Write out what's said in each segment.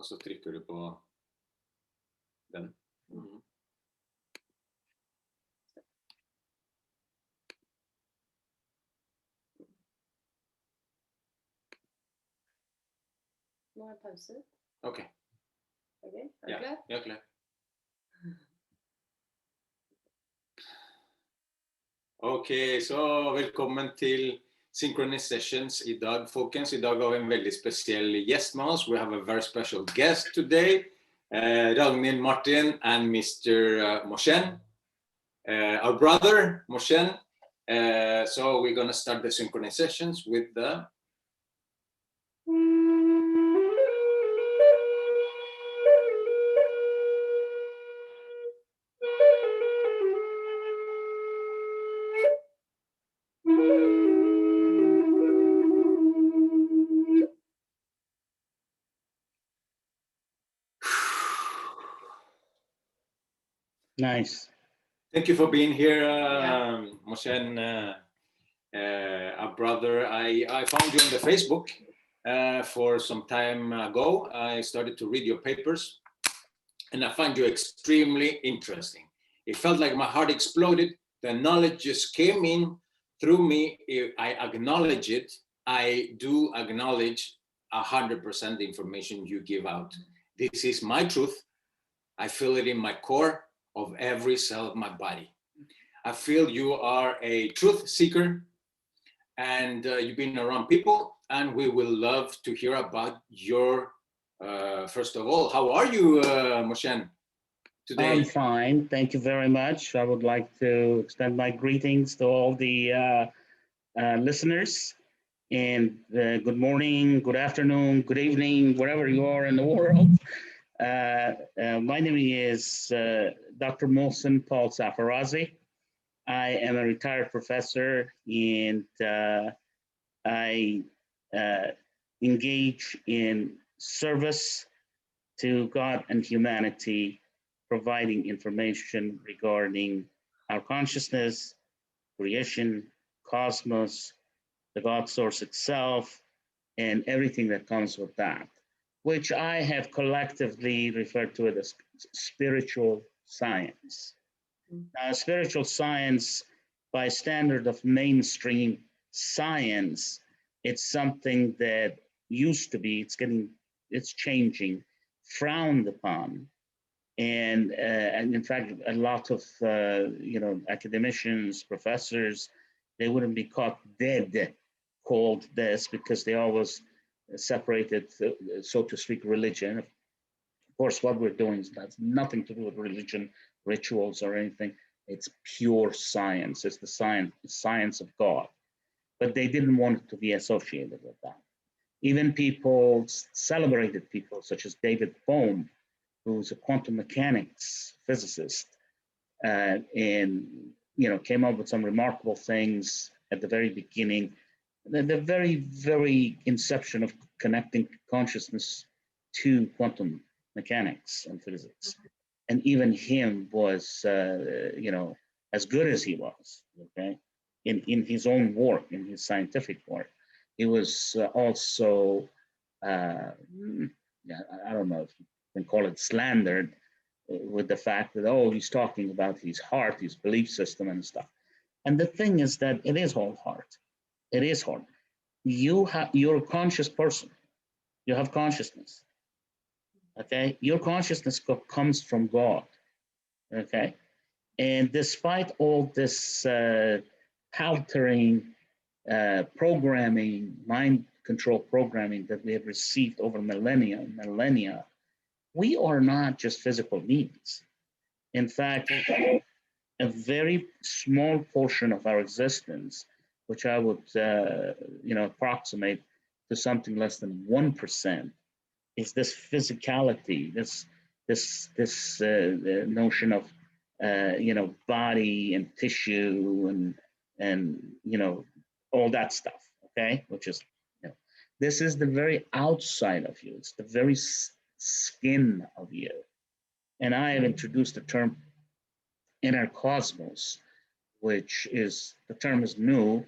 og så trykker du på den. Nå er pause. Ok. Ok, er du klar? Ja, klar. Ok, så velkommen til Synchronisessions i dag, folkens. I dag har vi en veldig spesiell gjest med oss. We have a very special guest today. Ragnhild, Martin, and Mr. Mohsen. Our brother, Mohsen. So we're going to start the Synchronisessions with the... Nice. Thank you for being here, Mohsen, our brother. I found you on the Facebook for some time ago. I started to read your papers, and I find you extremely interesting. It felt like my heart exploded. The knowledge just came in through me. I acknowledge it. I do acknowledge 100% the information you give out. This is my truth. I feel it in my core of every cell of my body. I feel you are a truth seeker, and you've been around people, and we will love to hear about your, first of all, how are you, Mohsen, today? I'm fine, thank you very much. I would like to extend my greetings to all the listeners, and good morning, good afternoon, good evening, wherever you are in the world. My name is Dr. Mohsen Paul Sarfarazi. I am a retired professor, and I engage in service to God and humanity, providing information regarding our consciousness, creation, cosmos, the God source itself, and everything that comes with that, which I have collectively referred to it as spiritual science. Now, spiritual science, by standard of mainstream science, it's something that used to be, it's changing, frowned upon. And in fact, a lot of, academicians, professors, they wouldn't be caught dead called this because they always separated, so to speak, religion. Of course, what we're doing has nothing to do with religion, rituals, or anything. It's pure science. It's the science of God. But they didn't want it to be associated with that. Even celebrated people such as David Bohm, who's a quantum mechanics physicist, and came up with some remarkable things at the very beginning. The very, very inception of connecting consciousness to quantum mechanics and physics. And even him was, as good as he was, okay, in his own work, in his scientific work. He was also, I don't know if you can call it slandered with the fact that, he's talking about his heart, his belief system and stuff. And the thing is that it is all heart. It is hard. You're a conscious person. You have consciousness. Okay, your consciousness comes from God. Okay, and despite all this paltering programming, mind control programming that we have received over millennia, we are not just physical beings. In fact, a very small portion of our existence, which I would, approximate to something less than 1%, is this physicality, this notion of, body and tissue and all that stuff. Okay, which is, this is the very outside of you. It's the very skin of you. And I have introduced the term inner cosmos, which is, the term is new,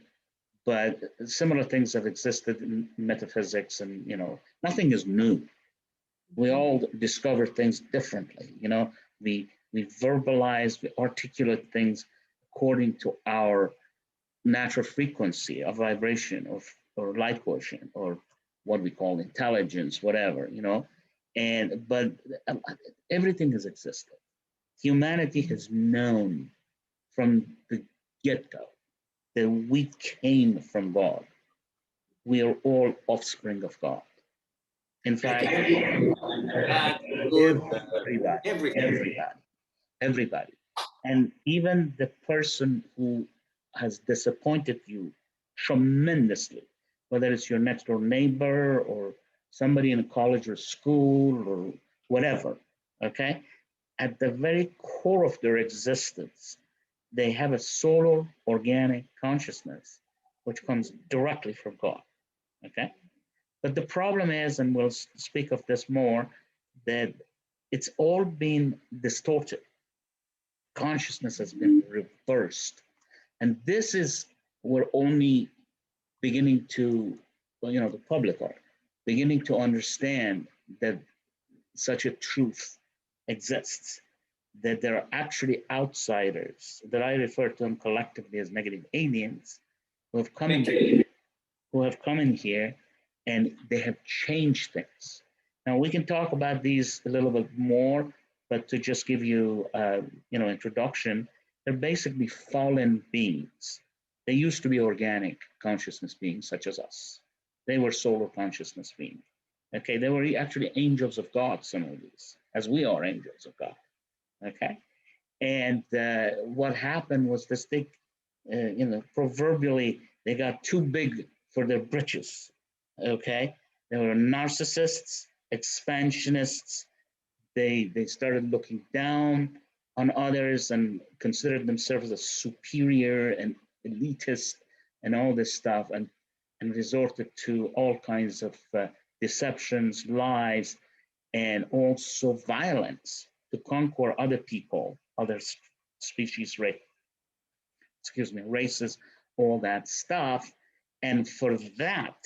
but similar things have existed in metaphysics, and nothing is new. We all discover things differently. You know, we verbalize, we articulate things according to our natural frequency of vibration or light quotient or what we call intelligence, whatever, you know. But everything has existed. Humanity has known from the get-go that we came from God. We are all offspring of God. In fact, everybody. And even the person who has disappointed you tremendously, whether it's your next door neighbor or somebody in a college or school or whatever, okay? At the very core of their existence, they have a solar organic consciousness, which comes directly from God, okay? But the problem is, and we'll speak of this more, that it's all been distorted. Consciousness has been reversed. And this is, we're only beginning to, you know, the public are beginning to understand that such a truth exists, that there are actually outsiders, that I refer to them collectively as negative aliens, who have come in here and they have changed things. Now we can talk about these a little bit more, but to just give you, you know, introduction, they're basically fallen beings. They used to be organic consciousness beings, such as us. They were solar consciousness beings. Okay, they were actually angels of God, some of these, as we are angels of God. Okay, and what happened was this thing, you know, proverbially, they got too big for their britches. Okay, they were narcissists, expansionists. They started looking down on others and considered themselves as superior and elitist and all this stuff, and resorted to all kinds of deceptions, lies, and also violence to conquer other people, other species, races, all that stuff. And for that,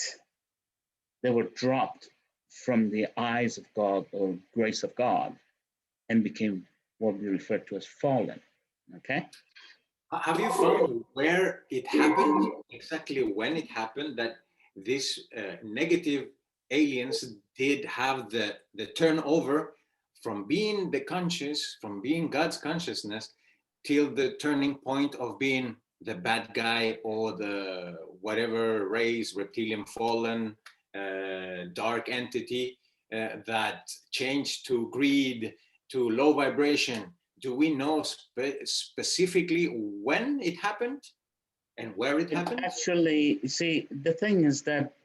they were dropped from the eyes of God or grace of God and became what we refer to as fallen, okay? Have you found where it happened, exactly when it happened, that these negative aliens did have the turnover from being the conscious, from being God's consciousness, till the turning point of being the bad guy or the whatever race, reptilian fallen, dark entity that changed to greed, to low vibration? Do we know specifically when it happened and where it happened? Actually, you see, the thing is that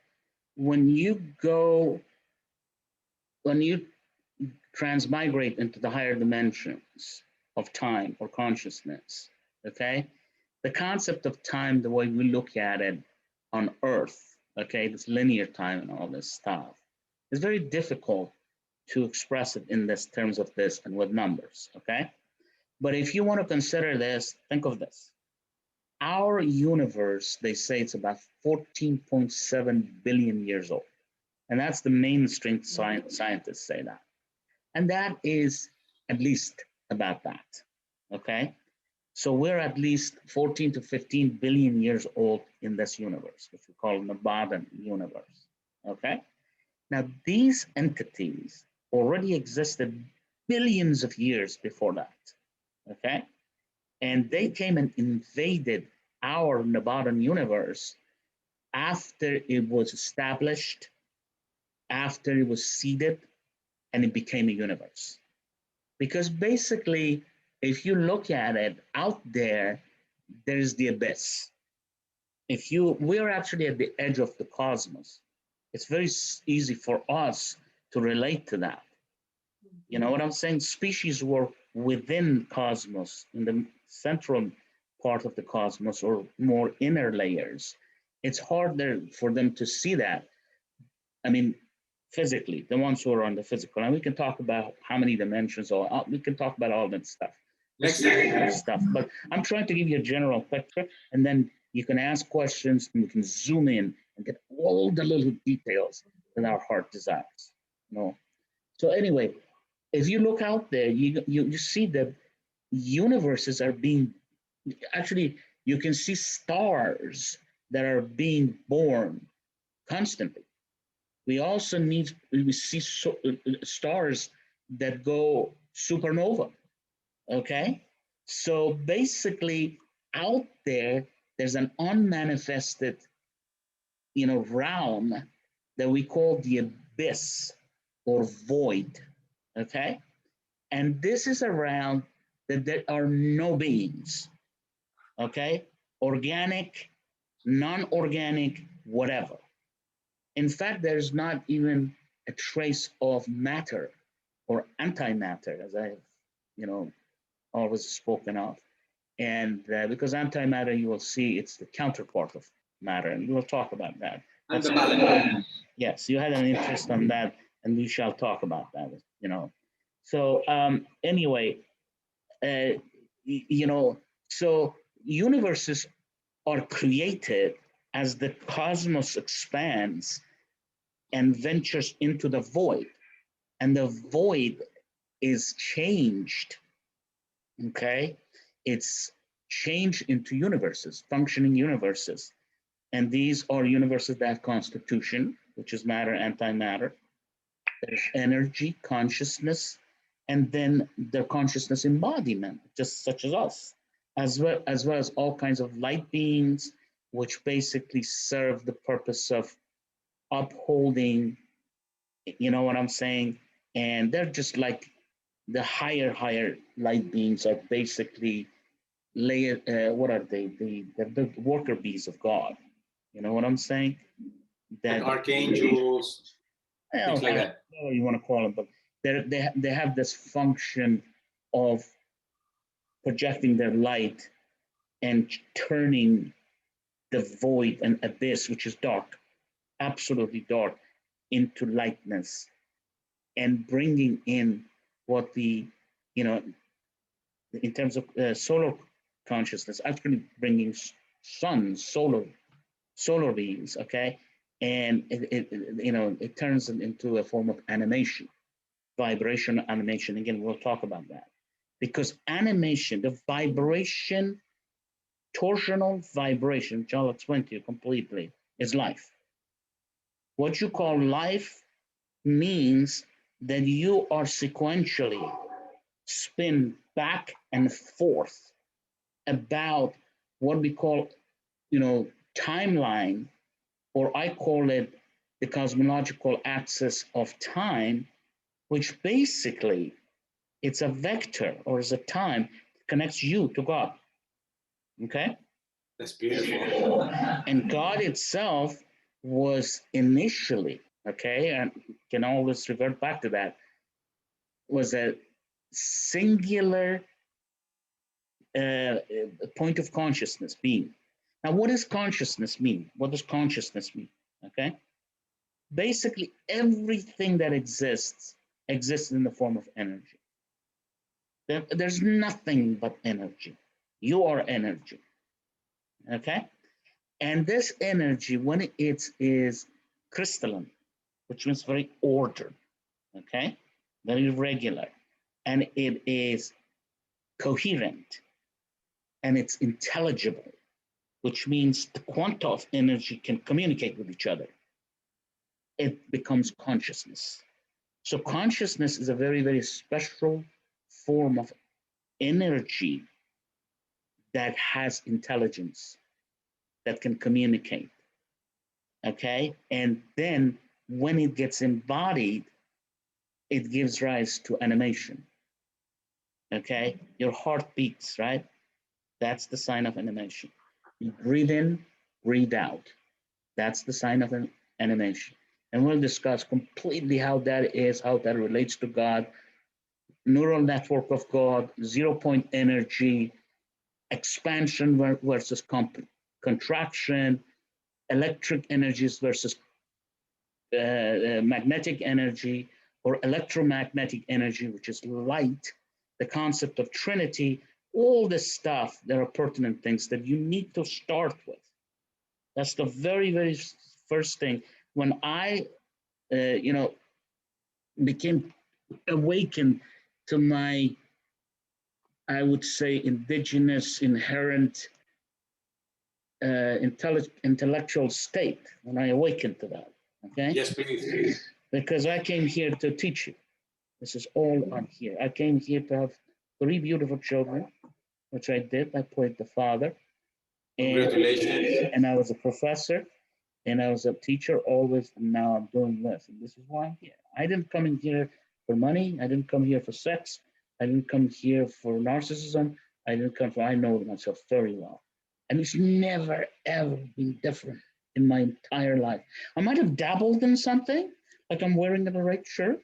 when you transmigrate into the higher dimensions of time or consciousness, okay, the concept of time, the way we look at it on Earth, okay, this linear time and all this stuff, is very difficult to express it in this terms of this and with numbers, okay? But if you want to consider this, think of this. Our universe, they say it's about 14.7 billion years old. And that's the mainstream scientists say that. And that is at least about that, okay? So we're at least 14 to 15 billion years old in this universe, which we call Nebadan universe, okay? Now, these entities already existed billions of years before that, okay? And they came and invaded our Nebadan universe after it was established, after it was seeded, and it became a universe. Because basically, if you look at it out there, there's the abyss. We're actually at the edge of the cosmos. It's very easy for us to relate to that. You know what I'm saying? Species were within cosmos, in the central part of the cosmos or more inner layers. It's harder for them to see that. I mean, physically, the ones who are on the physical. And we can talk about how many dimensions, or we can talk about all that stuff. But I'm trying to give you a general picture, and then you can ask questions and we can zoom in and get all the little details that our heart desires. You know? So anyway, if you look out there, you see that universes are being, actually, you can see stars that are being born constantly. We also we see stars that go supernova, okay? So basically out there, there's an unmanifested, realm that we call the abyss or void, okay? And this is around that there are no beings, okay? Organic, non-organic, whatever. In fact, there's not even a trace of matter or antimatter, as I've, always spoken of. And because antimatter, you will see it's the counterpart of matter, and we'll talk about that. And the balance. Yes, you had an interest on that, and we shall talk about that, So anyway, so universes are created as the cosmos expands and ventures into the void. And the void is changed, okay? It's changed into universes, functioning universes. And these are universes that have constitution, which is matter, antimatter. There's energy, consciousness, and then their consciousness embodiment, just such as us, as well as all kinds of light beings, which basically serve the purpose of upholding, you know what I'm saying? And they're just like the higher light beings are basically what are they? They're the worker bees of God. You know what I'm saying? That, like archangels, things like that. Whatever you want to call them, but they have this function of projecting their light and turning the void and abyss, which is dark, absolutely dark, into lightness, and bringing in what the, in terms of solar consciousness, actually bringing solar beings, okay? And it turns it into a form of animation, vibration animation. Again, we'll talk about that. Because animation, the vibration, torsional vibration, which I'll explain to you completely, is life. What you call life means that you are sequentially spin back and forth about what we call, timeline, or I call it the cosmological axis of time, which basically it's a vector or is a time that connects you to God. Okay? That's beautiful. And God itself was initially, okay, and can always revert back to that, was a singular point of consciousness being. Now, what does consciousness mean? What does consciousness mean? Okay? Basically, everything that exists in the form of energy. There's nothing but energy. You are energy. Okay? And this energy, when it is crystalline, which means very ordered, okay? Very regular, and it is coherent, and it's intelligible, which means the quanta of energy can communicate with each other. It becomes consciousness. So consciousness is a very, very special form of energy that has intelligence, that can communicate, okay? And then when it gets embodied, it gives rise to animation, okay? Your heart beats, right? That's the sign of animation. You breathe in, breathe out. That's the sign of an animation. And we'll discuss completely how that is, how that relates to God, neural network of God, 0-point energy, expansion versus contraction, electric energies versus magnetic energy, or electromagnetic energy, which is light, the concept of Trinity, all this stuff. There are pertinent things that you need to start with. That's the very, very first thing. When I, became awakened to my, I would say, indigenous, inherent, intellectual state when I awakened to that. Okay? Yes, please. Because I came here to teach you. This is all I'm here. I came here to have 3 beautiful children, which I did. I played the father. Congratulations. And I was a professor, and I was a teacher always, and now I'm doing this. And this is why I'm here. I didn't come in here for money. I didn't come here for sex. I didn't come here for narcissism. I didn't come for, I know myself very well. And it's never, ever been different in my entire life. I might have dabbled in something, like I'm wearing the right shirt,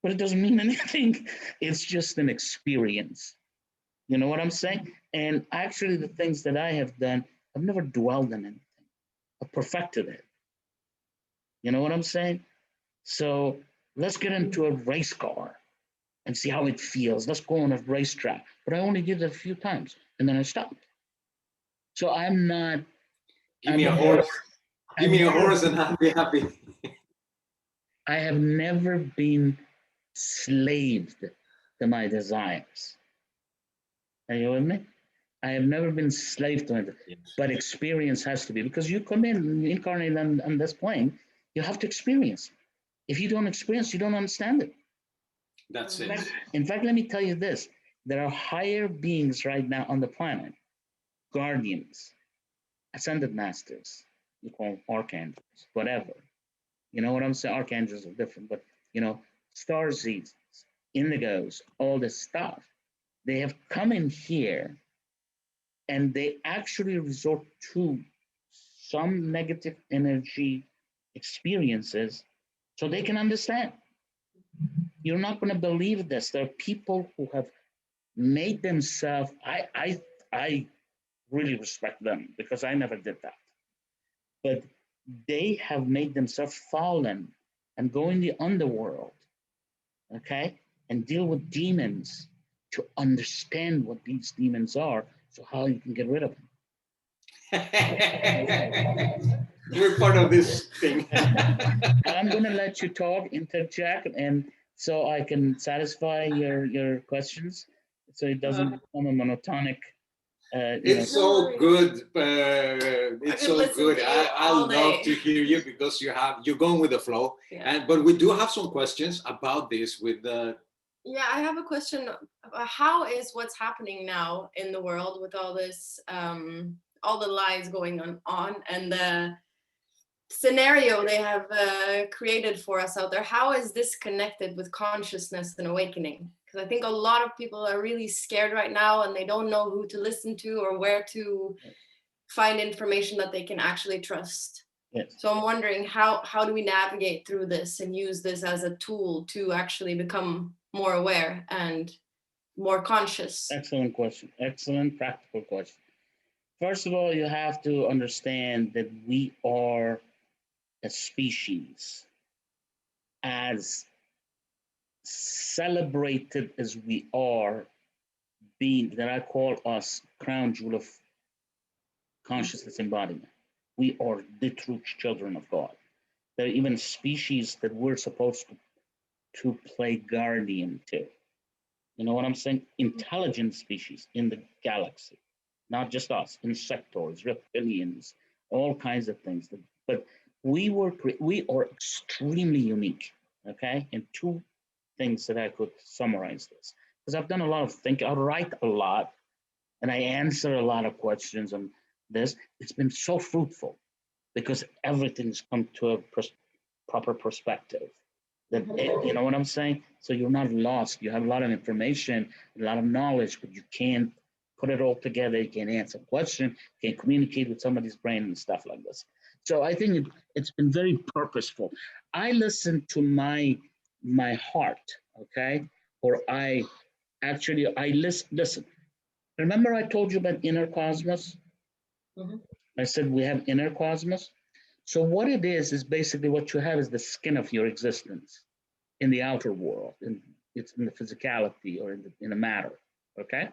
but it doesn't mean anything. It's just an experience. You know what I'm saying? And actually, the things that I have done, I've never dwelled in anything. I've perfected it. You know what I'm saying? So let's get into a race car and see how it feels. Let's go on a racetrack. But I only did it a few times, and then I stopped. So I'm not. Give me a horse. Give me a horse and I'll be happy. I have never been slaved to my desires. Are you with me? I have never been slave to it, Yes. but experience has to be, because you come in, incarnate on this plane, you have to experience. If you don't experience, you don't understand it. That's it. In fact, let me tell you this. There are higher beings right now on the planet, guardians, ascended masters, you call them archangels, whatever. You know what I'm saying? Archangels are different, but you know, star seeds, indigos, all this stuff. They have come in here and they actually resort to some negative energy experiences so they can understand. You're not going to believe this. There are people who have made themselves, I really respect them because I never did that. But they have made themselves fallen and go in the underworld, okay, and deal with demons to understand what these demons are, so how you can get rid of them. We're part of this thing. I'm going to let you talk, interject, and so I can satisfy your questions, so it doesn't become a monotonic. It's so good. It's so good. I love to hear you because you're going with the flow. Yeah. But we do have some questions about this with the. Yeah, I have a question. How is what's happening now in the world with all this, all the lies going on and the scenario they have created for us out there? How is this connected with consciousness and awakening? Because I think a lot of people are really scared right now and they don't know who to listen to or where to find information that they can actually trust. Yes. So I'm wondering how do we navigate through this and use this as a tool to actually become more aware and more conscious? Excellent question. Excellent practical question. First of all, you have to understand that we are a species, as celebrated as we are, being that I call us crown jewel of consciousness embodiment. We are the true children of God. There are even species that we're supposed to play guardian to. You know what I'm saying? Intelligent species in the galaxy, not just us, insectoids, reptilians, all kinds of things. But we are extremely unique, okay? In 2 things that I could summarize this. Because I've done a lot of thinking, I write a lot, and I answer a lot of questions on this. It's been so fruitful because everything's come to a proper perspective. That, you know what I'm saying? So you're not lost. You have a lot of information, a lot of knowledge, but you can't put it all together. You can't answer a question, you can't communicate with somebody's brain and stuff like this. So I think it's been very purposeful. I listen to my heart, okay? Or I listen. Remember I told you about inner cosmos? Mm-hmm. I said we have inner cosmos. So what it is basically what you have is the skin of your existence in the outer world. It's in the physicality or in the matter, okay?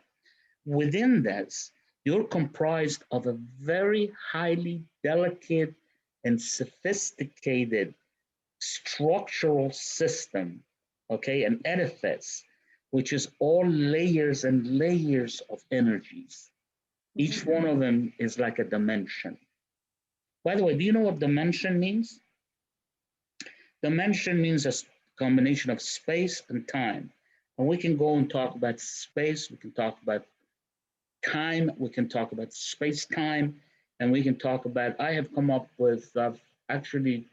Within this, you're comprised of a very highly delicate and sophisticated structural system okay, an edifice, which is all layers and layers of energies. Each one of them is like a dimension. By the way, do you know what dimension means? Dimension means a combination of space and time. And we can go and talk about space, we can talk about time, we can talk about space-time, and we can talk about, I have come up with, I've actually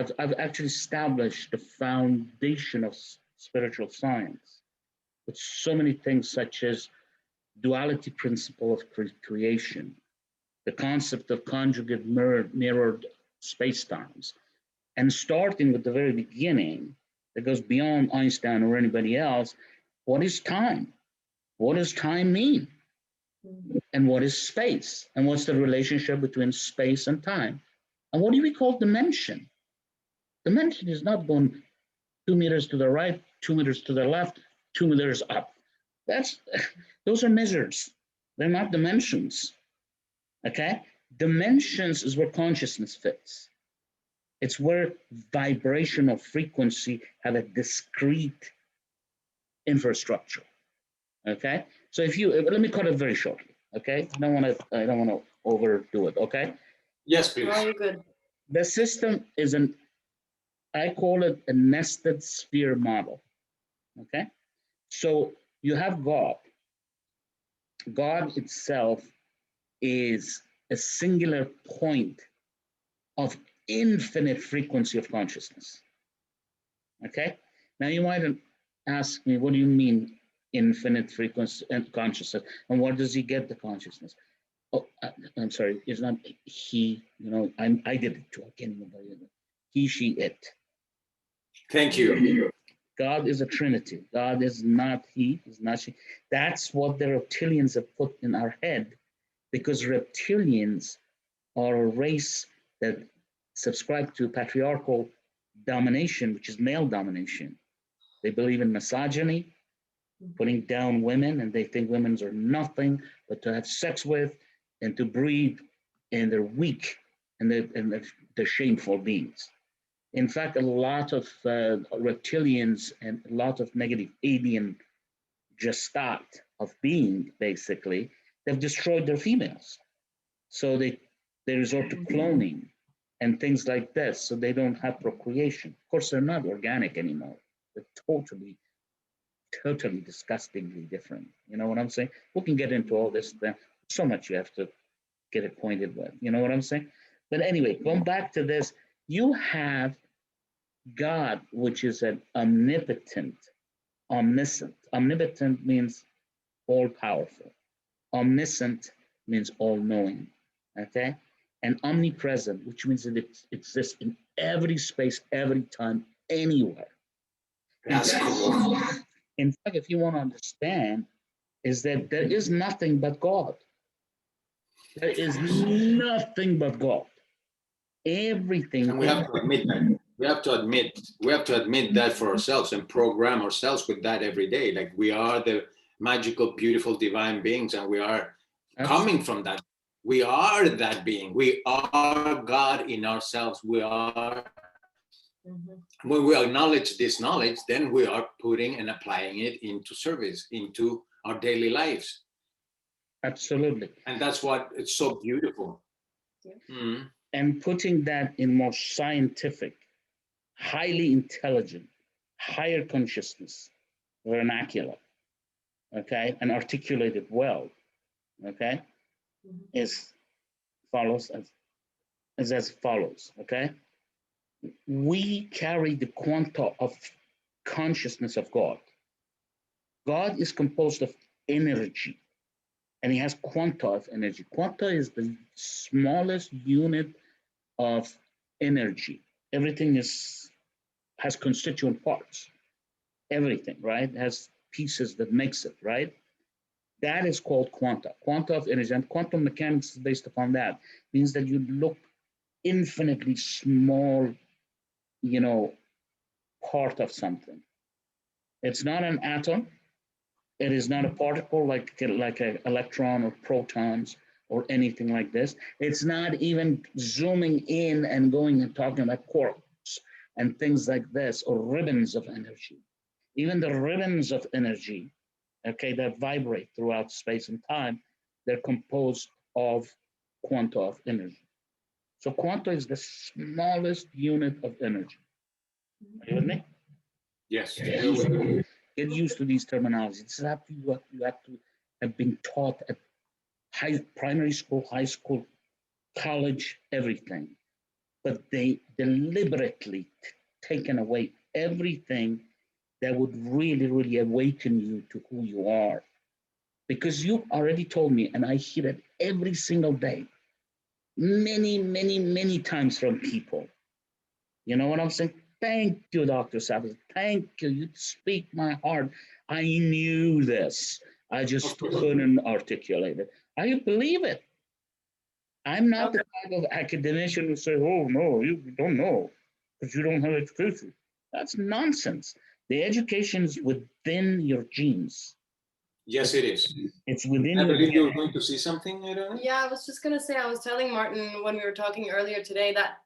established the foundation of spiritual science with so many things such as duality principle of creation, the concept of conjugate mirrored space-times, and starting with the very beginning that goes beyond Einstein or anybody else. What is time? What does time mean? And what is space? And what's the relationship between space and time? And what do we call dimension? Dimension is not going 2 meters to the right, 2 meters to the left, 2 meters up. Those are measures. They're not dimensions. Okay? Dimensions is where consciousness fits. It's where vibrational frequency have a discrete infrastructure. Okay? So let me cut it very shortly. Okay? I don't want to overdo it. Okay? Yes, please. Very good. The system is I call it a nested sphere model. Okay? So you have God. God itself is a singular point of infinite frequency of consciousness. Okay? Now you might ask me, what do you mean infinite frequency and consciousness? And where does he get the consciousness? Oh, I'm sorry, it's not he, I did it too. I can't even tell you that. He, she, it. Thank you. God is a trinity. God is not he, is not she. That's what the reptilians have put in our head, because reptilians are a race that subscribe to patriarchal domination, which is male domination. They believe in misogyny, putting down women, and they think women are nothing but to have sex with and to breed, and they're weak and they're shameful beings. In fact, a lot of reptilians and a lot of negative alien gestat of being, basically, they've destroyed their females. So they resort to cloning and things like this, so they don't have procreation. Of course, they're not organic anymore. They're totally disgustingly different. You know what I'm saying? We can get into all this. There's so much you have to get acquainted with. You know what I'm saying? But anyway, going back to this, you have God, which is an omnipotent, omniscient. Omnipotent means all-powerful. Omniscient means all-knowing, okay? And omnipresent, which means that it exists in every space, every time, anywhere. That's cool. In fact, if you want to understand, is that there is nothing but God. There is nothing but God. Everything. And we have to admit that. We have to admit that for ourselves and program ourselves with that every day. Like, we are the magical, beautiful, divine beings, and we are coming from that. We are that being. We are God in ourselves. We are. When we acknowledge this knowledge, then we are putting and applying it into service, into our daily lives. Absolutely. And that's what it's so beautiful. Yeah. Mm-hmm. And putting that in more scientific, highly intelligent, higher consciousness vernacular, okay, and articulated well, okay, as follows, as follows, okay. We carry the quanta of consciousness of God. God is composed of energy, and he has quanta of energy. Quanta is the smallest unit of energy. Everything has constituent parts. Everything, right, has pieces that makes it, right? That is called quanta of energy. And quantum mechanics is based upon that. Means that you look infinitely small, part of something. It's not an atom. It is not a particle like an electron or protons or anything like this. It's not even zooming in and going and talking about quarks. and things like this, or ribbons of energy. Even the ribbons of energy, okay, that vibrate throughout space and time, they're composed of quanta of energy. So quanta is the smallest unit of energy. Are you with me? Yes. Get used to these terminologies. It's not what you have to have been taught at primary school, high school, college, everything. But they deliberately taken away everything that would really, really awaken you to who you are. Because you already told me, and I hear it every single day, many, many, many times from people. You know what I'm saying? Thank you, Dr. Sarfarazi. Thank you. You speak my heart. I knew this. I just couldn't articulate it. I believe it. I'm not the type of academician who say, oh, no, you don't know because you don't have education. That's nonsense. The education is within your genes. Yes, it is. It's within I your believe genes. you're going to see something, I don't know. Yeah, I was just gonna say, I was telling Martin when we were talking earlier today that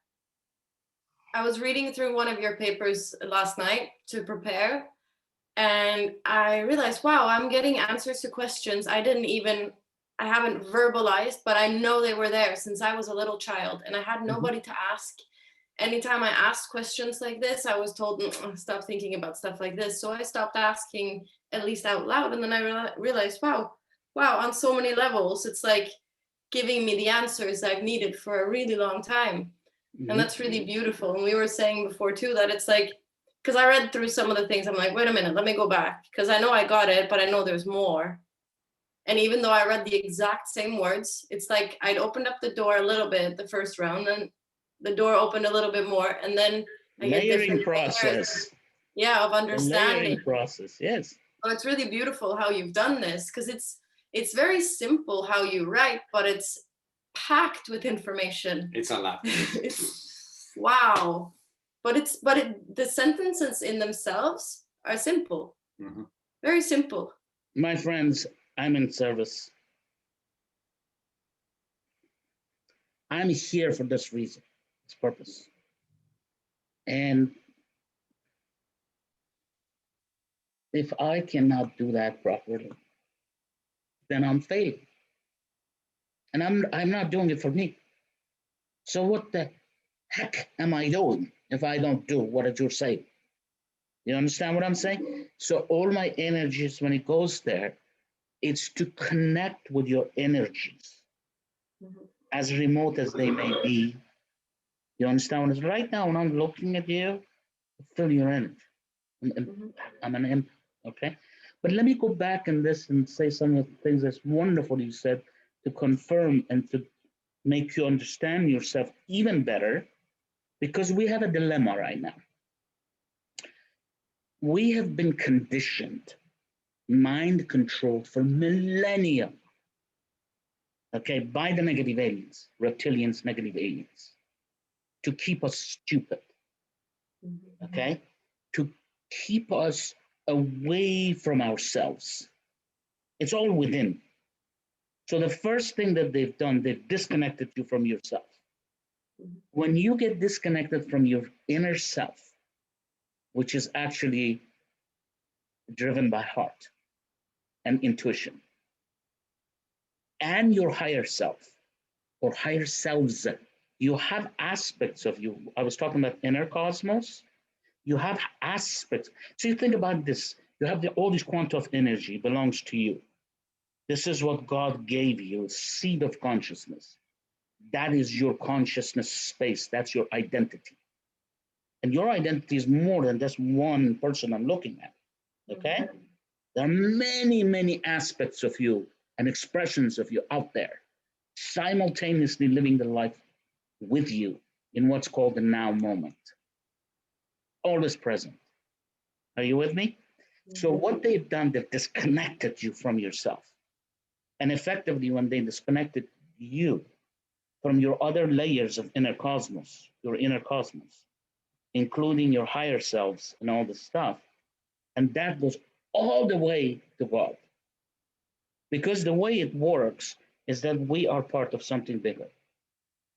I was reading through one of your papers last night to prepare, and I realized, wow, I'm getting answers to questions I haven't verbalized, but I know they were there since I was a little child, and I had nobody to ask. Anytime I asked questions like this, I was told, stop thinking about stuff like this. So I stopped asking, at least out loud, and then I realized, wow, on so many levels, it's like giving me the answers I've needed for a really long time. And that's really beautiful. And we were saying before too that it's like, because I read through some of the things, I'm like, wait a minute, let me go back, because I know I got it, but I know there's more. And even though I read the exact same words, it's like I'd opened up the door a little bit the first round, and the door opened a little bit more, and then I get layering different process. layers, of understanding. Layering process, yes. So it's really beautiful how you've done this, because it's very simple how you write, but it's packed with information. It's a lot. Wow. But the sentences in themselves are simple. Very simple. My friends, I'm in service. I'm here for this reason, this purpose. And if I cannot do that properly, then I'm failing. And I'm not doing it for me. So what the heck am I doing if I don't do what you're saying? You understand what I'm saying? So all my energies, when it goes there, it's to connect with your energies, as remote as they may be. You understand what I'm saying? Right now, when I'm looking at you, I feel your energy. I'm an imp, okay? But let me go back in this and say some of the things that's wonderful you said to confirm and to make you understand yourself even better, because we have a dilemma right now. We have been conditioned, mind controlled for millennia, okay, by the negative aliens, reptilians, negative aliens, to keep us stupid, okay, to keep us away from ourselves. It's all within. So the first thing that they've done, they've disconnected you from yourself. When you get disconnected from your inner self, which is actually driven by heart and intuition, and your higher self or higher selves, you have aspects of you. I was talking about inner cosmos. You have aspects. So you think about this. You have all this quantum of energy belongs to you. This is what God gave you, a seed of consciousness. That is your consciousness space. That's your identity. And your identity is more than just one person I'm looking at, okay? There are many, many aspects of you and expressions of you out there, simultaneously living the life with you in what's called the now moment. Always present. Are you with me? So what they've done, they've disconnected you from yourself. And effectively, when they disconnected you from your other layers of inner cosmos, including your higher selves and all this stuff, and that goes all the way to God. Because the way it works is that we are part of something bigger.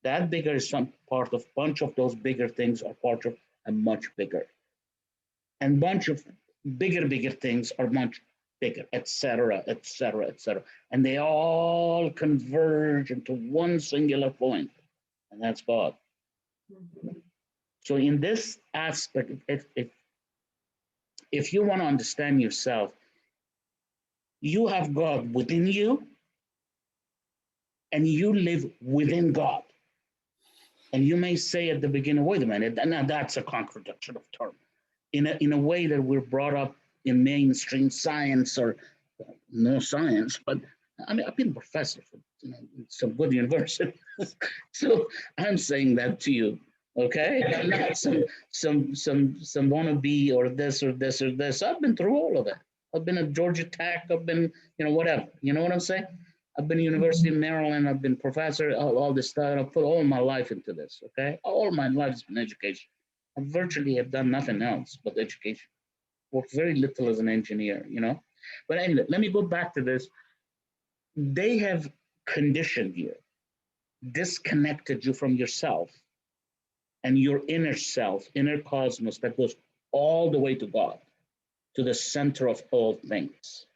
That bigger is some part of bunch of those bigger things are part of and much bigger. And bunch of bigger things are much bigger, etc., etc., etc. And they all converge into one singular point, and that's God. So in this aspect, if you want to understand yourself, you have God within you, and you live within God. And you may say at the beginning, wait a minute, now that's a contradiction of term. In a way that we're brought up in mainstream science or no science, but I mean, I've been a professor for some good universities. So I'm saying that to you, okay? I'm not some wannabe or this or this or this. I've been through all of that. I've been at Georgia Tech. I've been, whatever. You know what I'm saying? I've been at University of Maryland. I've been professor, all this stuff. I've put all my life into this, okay? All my life has been education. I virtually have done nothing else but education. Worked very little as an engineer, But anyway, let me go back to this. They have conditioned you, disconnected you from yourself and your inner self, inner cosmos that goes all the way to God, to the center of all things.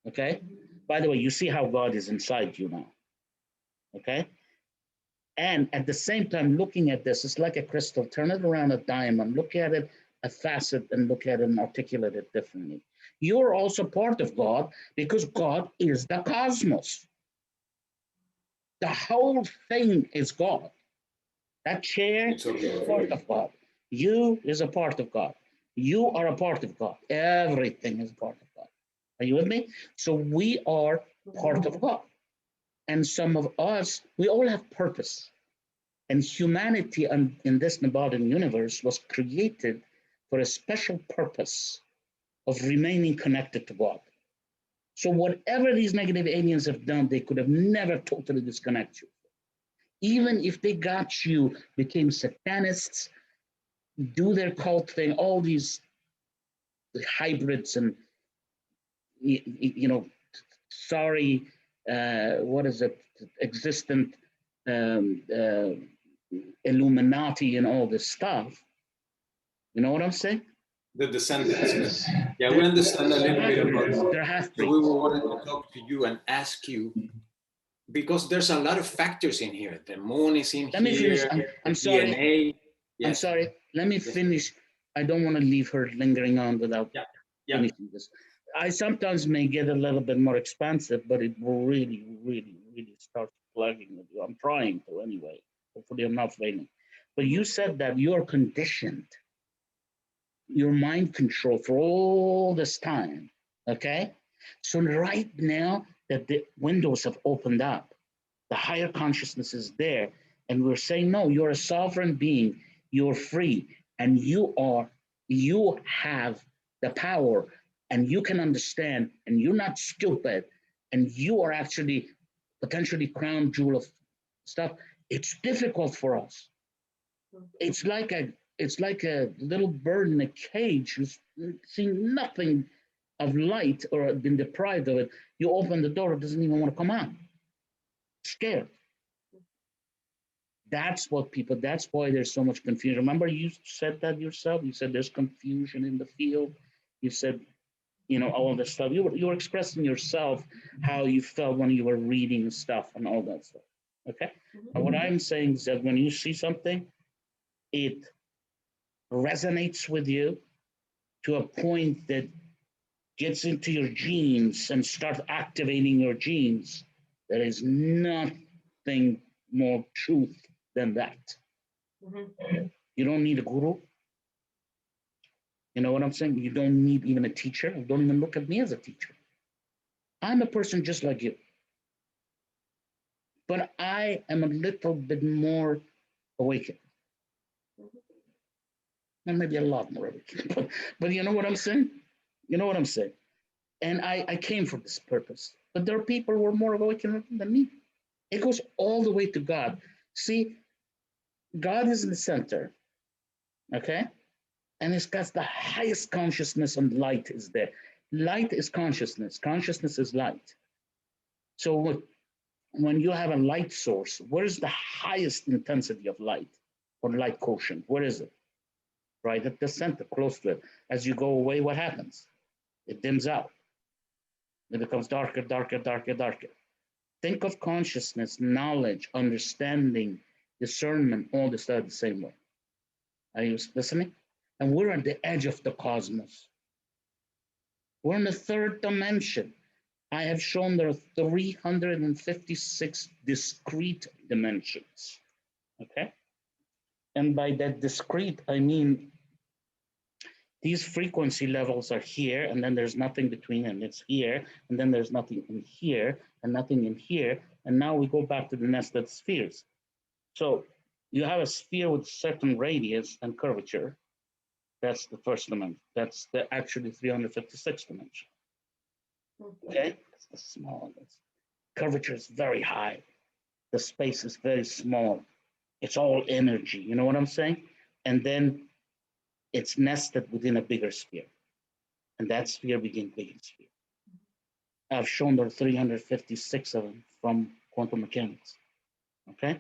Okay? By the way, you see how God is inside you now. Okay? And at the same time, looking at this, it's like a crystal. Turn it around a diamond. Look at it a facet and look at it and articulate it differently. You're also part of God because God is the cosmos. The whole thing is God. That chair is a part of God. You is a part of God. You are a part of God. Everything is part of God. Are you with me? So we are part of God. And some of us, we all have purpose. And humanity in this Nabadan universe was created for a special purpose of remaining connected to God. So whatever these negative aliens have done, they could have never totally disconnected you. Even if they got you, became satanists, do their cult thing, all these hybrids and, existent Illuminati and all this stuff. You know what I'm saying? The descendants. Yeah, we understand a little bit about that. So we wanted to talk to you and ask you, because there's a lot of factors in here. The moon is in here. Let me finish. I'm sorry. DNA. Yes. I'm sorry. Let me finish. I don't want to leave her lingering on without finishing this. I sometimes may get a little bit more expansive, but it will really, really, really start plugging with you. I'm trying to anyway. Hopefully I'm not failing. But you said that you're conditioned, your mind control for all this time, okay? So right now that the windows have opened up, the higher consciousness is there, and we're saying, no, you're a sovereign being, you're free, and you have the power, and you can understand, and you're not stupid, and you are actually potentially crown jewel of stuff. It's difficult for us. It's like a little bird in a cage who's seen nothing of light or been deprived of it. You open the door, it doesn't even want to come out. Scared. That's why there's so much confusion. Remember you said that yourself? You said there's confusion in the field. You said, all this stuff. You were expressing yourself how you felt when you were reading stuff and all that stuff. Okay? And what I'm saying is that when you see something, it resonates with you to a point that gets into your genes and starts activating your genes. There is nothing more truth than that. You don't need a guru. You know what I'm saying? You don't need even a teacher. Don't even look at me as a teacher. I'm a person just like you. But I am a little bit more awakened. Well, maybe a lot more awakened. But you know what I'm saying? You know what I'm saying? And I came for this purpose. But there are people who are more awakened than me. It goes all the way to God. See, God is in the center, okay? And it's got the highest consciousness, and light is there. Light is consciousness. Consciousness is light. So when you have a light source, where is the highest intensity of light or light quotient? Where is it? right at the center, close to it. As you go away, what happens? It dims out. It becomes darker, darker, darker, darker. Think of consciousness, knowledge, understanding, discernment, all this stuff the same way. Are you listening? And we're at the edge of the cosmos. We're in the third dimension. I have shown there are 356 discrete dimensions, okay? And by that discrete, I mean these frequency levels are here, and then there's nothing between, and it's here, and then there's nothing in here, and nothing in here, and now we go back to the nested spheres. So you have a sphere with certain radius and curvature. That's the first dimension. That's the actually 356 dimension. Okay, it's the small. Curvature is very high. The space is very small. It's all energy. You know what I'm saying? And then it's nested within a bigger sphere, and that sphere begins bigger sphere. I've shown there are 356 of them from quantum mechanics. Okay,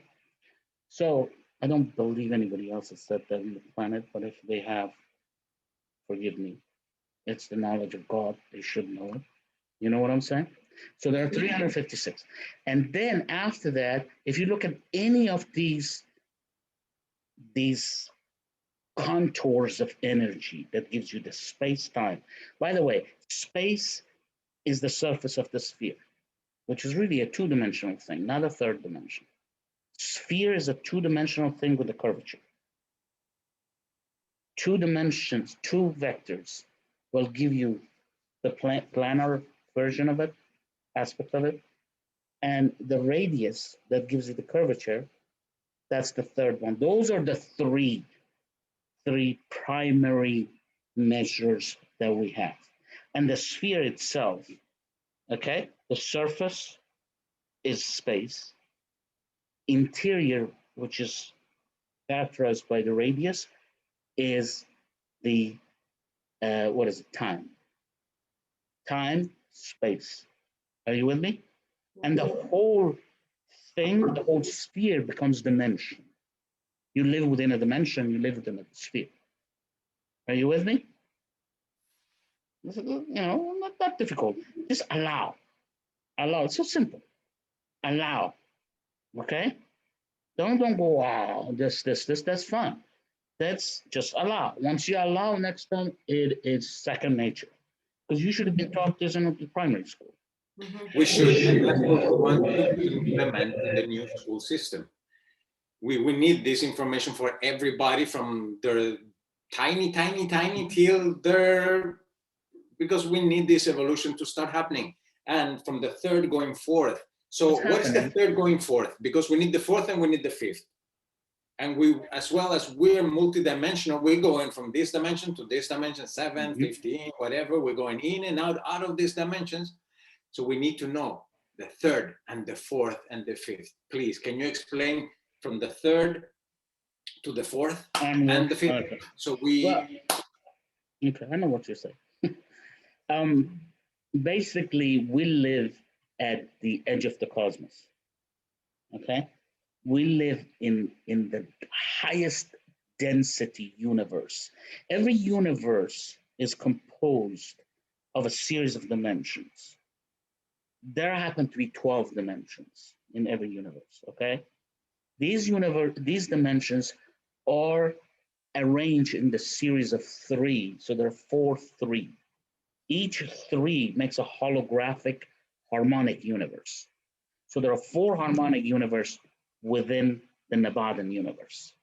so I don't believe anybody else has said that on the planet, but if they have, forgive me. It's the knowledge of God. They should know it. You know what I'm saying? So there are 356. And then after that, if you look at any of these contours of energy that gives you the space-time. By the way, space is the surface of the sphere, which is really a two-dimensional thing, not a third dimension. Sphere is a two-dimensional thing with a curvature. Two dimensions, two vectors will give you the planar version of it, aspect of it, and the radius that gives you the curvature, that's the third one. Those are the three primary measures that we have. And the sphere itself, okay, the surface is space. Interior, which is characterized by the radius, is the, what is it, time. Time, space. Are you with me? And the whole thing, the whole sphere becomes dimension. You live within a dimension, you live within a sphere. Are you with me? You know, not that difficult. Just allow. Allow. It's so simple. Allow. Okay? Don't go, wow, this, that's fun. That's just allow. Once you allow, next time it is second nature. Because you should have been taught this in the primary school. We should, and that's what we want to implement in the new school system. We need this information for everybody from their tiny till their, because we need this evolution to start happening. And from the third going forth. So what's the third going forth? Because we need the fourth and we need the fifth. And we, as well as we're multidimensional, we're going from this dimension to this dimension, 7, 15, whatever. We're going in and out of these dimensions. So we need to know the third and the fourth and the fifth. Please, can you explain from the third to the fourth and the fifth? Okay. So we... Well, okay, I know what you're saying. Basically, we live at the edge of the cosmos, okay? We live in the highest density universe. Every universe is composed of a series of dimensions. There happen to be 12 dimensions in every universe, okay? These dimensions are arranged in the series of 3, so there are 4 3. Each 3 makes a holographic harmonic universe. So there are 4 harmonic universes within the Nebadan universe,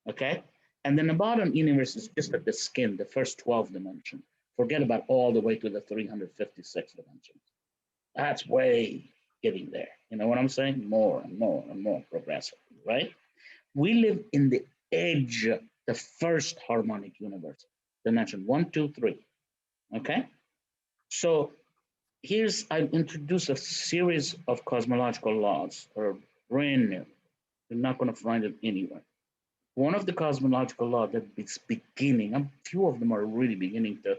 okay? And the Nebadan universe is just at the skin, the first 12 dimension. Forget about all the way to the 356 dimensions. That's way getting there. You know what I'm saying? More and more and more progressive, right? We live in the edge, the first harmonic universe, dimension 1, 2, 3, okay? So I've introduced a series of cosmological laws that are brand new. You're not going to find it anywhere. One of the cosmological laws that is beginning, a few of them are really beginning to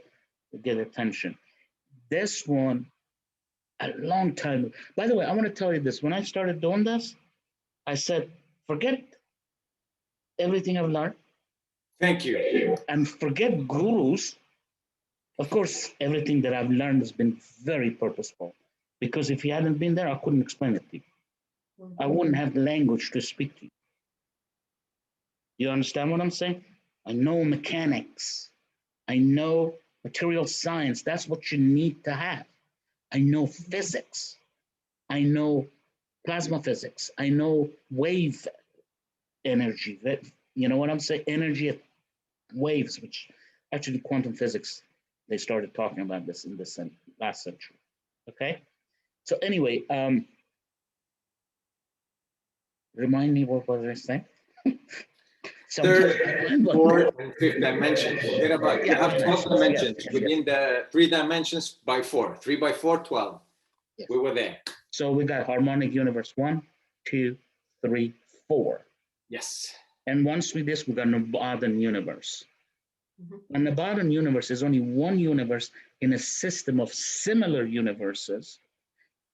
get attention. This one, a long time. By the way, I want to tell you this. When I started doing this, I said, forget everything I've learned. Thank you. And forget gurus. Of course, everything that I've learned has been very purposeful, because if you hadn't been there, I couldn't explain it to you. I wouldn't have the language to speak to you. You understand what I'm saying? I know mechanics. I know material science. That's what you need to have. I know physics. I know plasma physics. I know wave energy. You know what I'm saying? Energy of waves, which actually quantum physics, they started talking about this in the last century. Okay? So anyway, remind me what was I saying? Third, fourth, and fifth dimension. Forget about it. You have 12 dimensions within the 3 dimensions by 4. 3 by 4, 12. Yes. We were there. So we got harmonic universe 1, 2, 3, 4. Yes. And once we this, we got Nebadan universe. And Nebadan universe is only one universe in a system of similar universes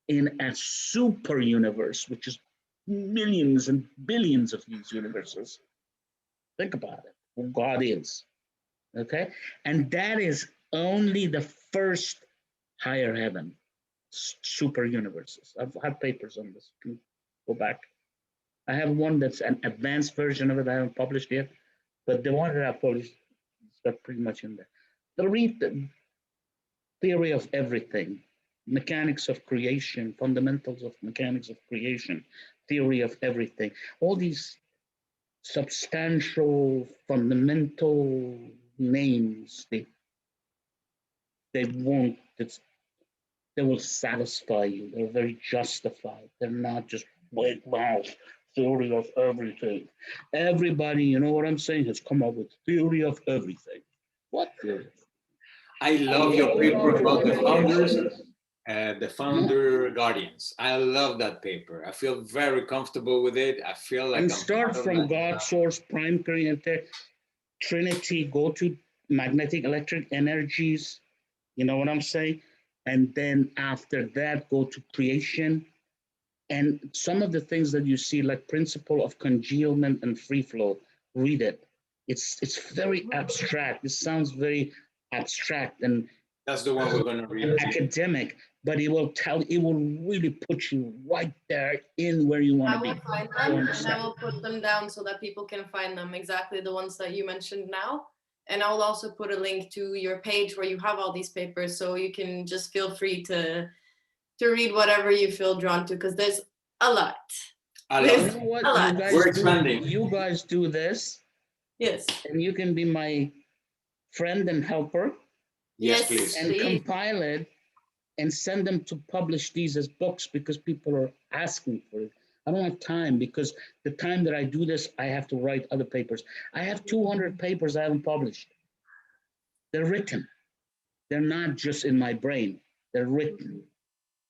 in a super universe, which is millions and billions of these universes. Think about it, who God is, okay? And that is only the first higher heaven, super universes. I've had papers on this, you can go back. I have one that's an advanced version of it I haven't published yet, but the one that I published, it's got pretty much in there. They'll read the theory of everything, mechanics of creation, fundamentals of mechanics of creation, theory of everything, all these substantial, fundamental names, they won't, they will satisfy you. They're very justified. They're not just big mouth theory of everything. Everybody, you know what I'm saying, has come up with theory of everything. What theory? I love your paper about the founders, the founder guardians. I love that paper. I feel very comfortable with it. I feel like and start from God, source, prime creator, Trinity, go to magnetic electric energies, you know what I'm saying? And then after that, go to creation. And some of the things that you see, like principle of congealment and free flow, read it. It's very abstract. It sounds very abstract and that's the one we're going to read. Academic, but it will really put you right there in where you want to be. I will find them and I will put them down so that people can find them, exactly the ones that you mentioned now. And I'll also put a link to your page where you have all these papers, so you can just feel free to read whatever you feel drawn to, because there's a lot. You know what? A lot. We're expanding. You guys do this. Yes. And you can be my friend and helper. Yes, please. And compile it and send them to publish these as books, because people are asking for it. I don't have time, because the time that I do this, I have to write other papers. I have 200 papers I haven't published. They're written. They're not just in my brain. They're written.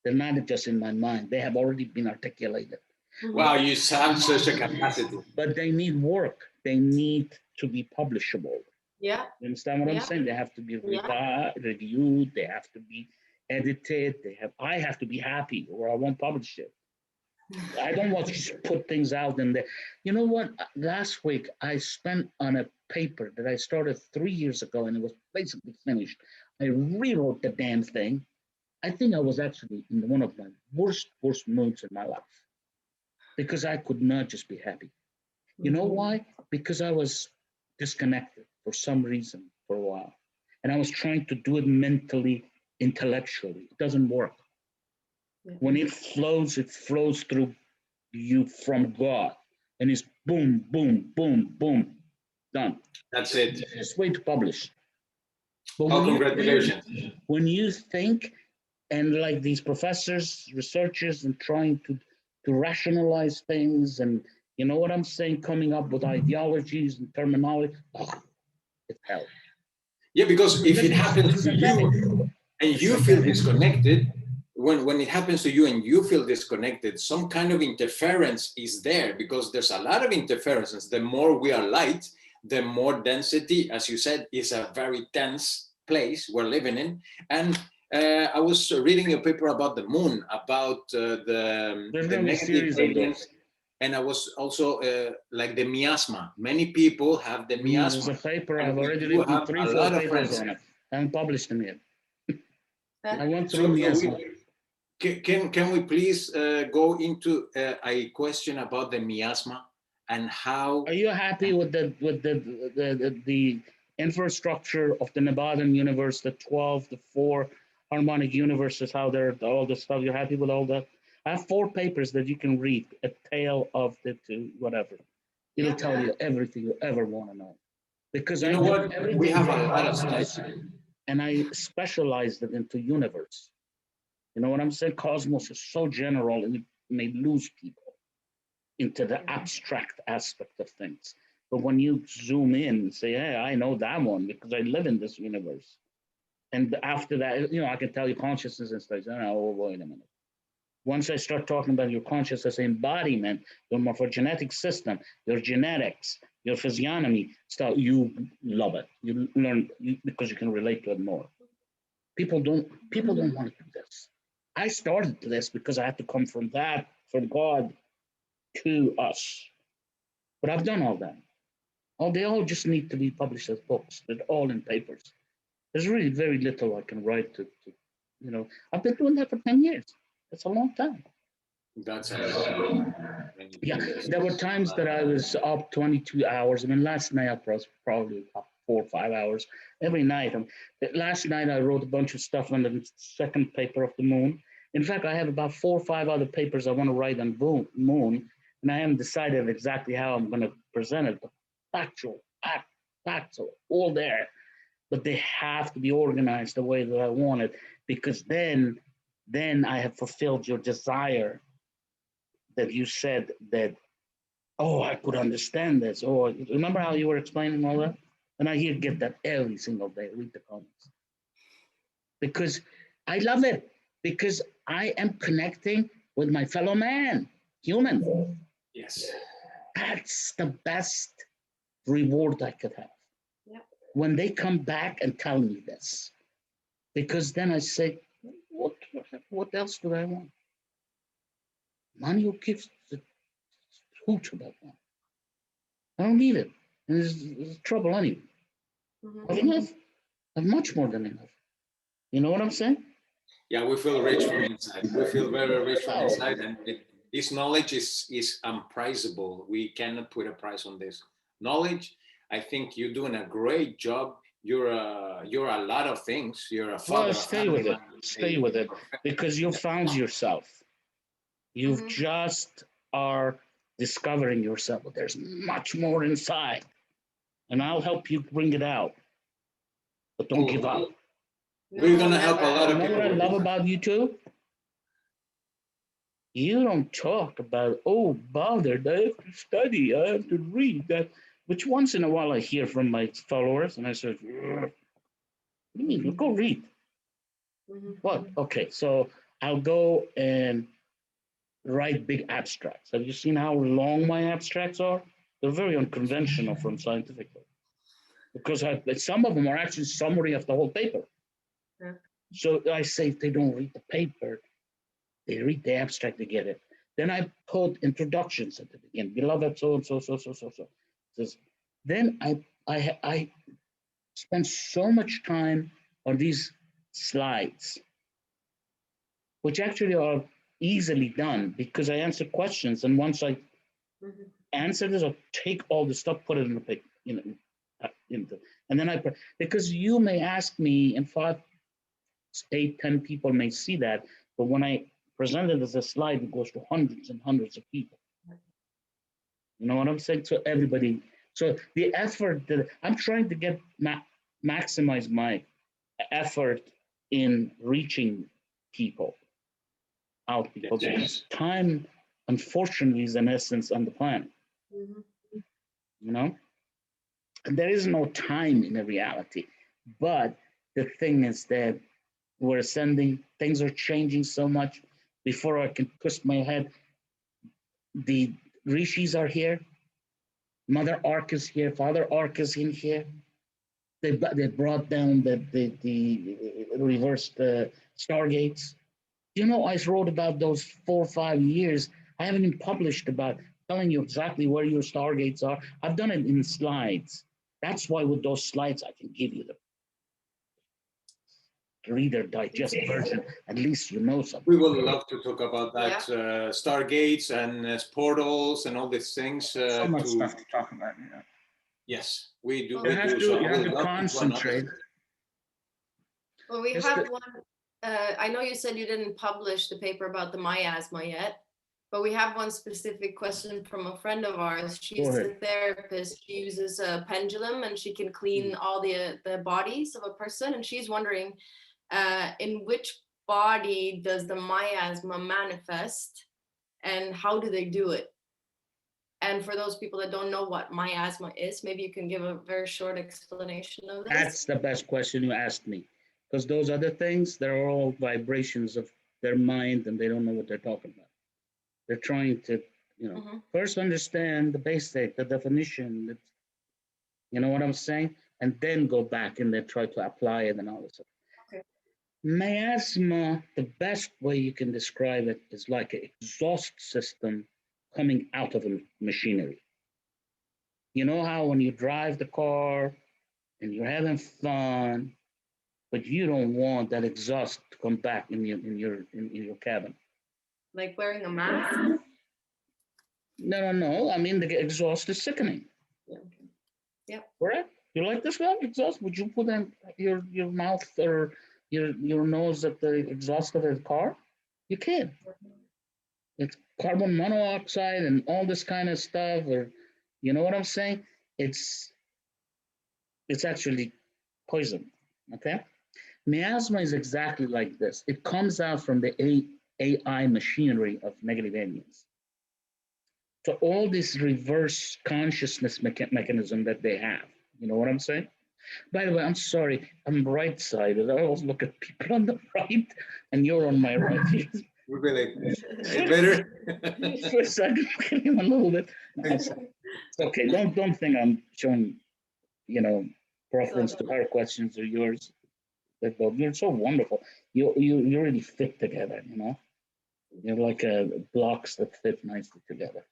They're not just in my mind. They have already been articulated. Wow, you have such a capacity. But they need work. They need to be publishable. Yeah. You understand what I'm saying? They have to be reviewed. They have to be edited. I have to be happy, or I won't publish it. I don't want to just put things out in there. You know what? Last week, I spent on a paper that I started 3 years ago, and it was basically finished. I rewrote the damn thing. I think I was actually in one of my worst moods in my life, because I could not just be happy. You know why? Because I was disconnected for some reason for a while. And I was trying to do it mentally, intellectually. It doesn't work. When it flows through you from God. And it's boom, boom, boom, boom, done. That's it. Just wait to publish. But congratulations. When you think, and like these professors, researchers, and trying to rationalize things, and you know what I'm saying, coming up with ideologies and terminology, it's hell. Yeah, because if it happens to you and you feel disconnected, when it happens to you and you feel disconnected, some kind of interference is there, because there's a lot of interferences. The more we are light, the more density, as you said, is a very dense place we're living in. And I was reading a paper about the moon, about the negative aliens. and I was also like the miasma. Many people have the There's miasma. a paper, And I've we already do written have 3, a 4 lot of papers friends. on it. I haven't published them yet. I went So, through miasma. can we please go into a question about the miasma and how? Are you happy with the infrastructure of the Nebadan universe, the 12, the 4 harmonic universes, how they're all the stuff? You're happy with all that? I have 4 papers that you can read, a tale of the whatever. It'll tell you everything you ever want to know. Because You know what? We have a lot of stuff. And I specialized it into universe. You know what I'm saying? Cosmos is so general and it may lose people into the abstract aspect of things. But when you zoom in and say, hey, I know that one because I live in this universe. And after that, I can tell you consciousness and stuff. Oh, wait a minute. Once I start talking about your consciousness embodiment, your morphogenetic system, your genetics, your physiognomy stuff, you love it. You learn because you can relate to it more. People don't want to do this. I started this because I had to come from that, from God to us. But I've done all that. They all just need to be published as books. They're all in papers. There's really very little I can write to I've been doing that for 10 years. That's a long time. That's a lot. Yeah, there were times that I was up 22 hours. I mean, last night I was probably up 4 or 5 hours every night. Last night I wrote a bunch of stuff on the second paper of the moon. In fact, I have about 4 or 5 other papers I want to write on moon, and I haven't decided exactly how I'm going to present it. But facts are all there, but they have to be organized the way that I want it, because then I have fulfilled your desire that you said that, oh, I could understand this. Oh, remember how you were explaining all that? And I get that every single day. Read the comments. Because I love it. Because I am connecting with my fellow man, human. Yes. That's the best reward I could have. Yep. When they come back and tell me this. Because then I say, what else do I want? Money who gives the hooch about that. I don't need it. And there's trouble anyway. I have enough. I have much more than enough. You know what I'm saying? Yeah, we feel rich from inside. We feel very rich from inside, and this knowledge is unpriceable. We cannot put a price on this knowledge. I think you're doing a great job. You're a lot of things. You're a father. Well, stay with it. Stay with it, because you found yourself. You've just are discovering yourself. But there's much more inside, and I'll help you bring it out. But don't give up. We're gonna help a lot of people. You know what I love about you too? You don't talk about, oh, bothered, I have to study, I have to read that, which once in a while I hear from my followers, and I say, what do you mean? Go read. What? Okay, so I'll go and write big abstracts. Have you seen how long my abstracts are? They're very unconventional from scientific, because some of them are actually summary of the whole paper. Yeah. So I say, if they don't read the paper, they read the abstract to get it. Then I put introductions at the beginning. Beloved, so and so. Then I spend so much time on these slides, which actually are easily done because I answer questions. And once I answer this, I'll take all the stuff, put it in the paper, and then because you may ask me, and 5, 8, 10 people may see that, but when I present it as a slide, it goes to hundreds and hundreds of people. You know what I'm saying? So everybody, so the effort that I'm trying to get maximize my effort in reaching people, out people, because time, unfortunately, is an essence on the planet. You know, and there is no time in the reality, but the thing is that we're ascending, things are changing so much. Before I can twist my head, the rishis are here, Mother Ark is here, Father Ark is in here. They brought down the reversed stargates. You know, I wrote about those 4 or 5 years. I haven't even published about telling you exactly where your stargates are. I've done it in slides. That's why with those slides, I can give you the Reader Digest version. At least you know something. We would love to talk about that, stargates and portals and all these things. So much stuff to talk about. Yeah. Yes, we do. You have to concentrate. Well, we have one. I know you said you didn't publish the paper about the miasma yet, but we have one specific question from a friend of ours. She's a therapist. She uses a pendulum and she can clean all the bodies of a person. And she's wondering, in which body does the miasma manifest and how do they do it? And for those people that don't know what miasma is, maybe you can give a very short explanation of this. That's the best question you asked me, because those other things, they're all vibrations of their mind and they don't know what they're talking about. They're trying to, first understand the basic, the definition, you know what I'm saying? And then go back and then try to apply it and all this stuff. Okay. Miasma, the best way you can describe it is like an exhaust system coming out of a machinery. You know how when you drive the car and you're having fun, but you don't want that exhaust to come back in your cabin. Like wearing a mask? No. I mean, the exhaust is sickening. Yeah. Okay. Yep. Correct? You like this one exhaust? Would you put in your mouth or your nose at the exhaust of a car? You can. It's carbon monoxide and all this kind of stuff, or you know what I'm saying? It's actually poison. Okay? Miasma is exactly like this. It comes out from the AI machinery of negative aliens. So all this reverse consciousness mechanism that they have, you know what I'm saying? By the way, I'm sorry, I'm right-sided. I always look at people on the right, and you're on my right. Really better. For a second, look at him a little bit. It's okay. Don't think I'm showing, preference to her questions or yours. You're so wonderful. You really fit together. You're like blocks that fit nicely together.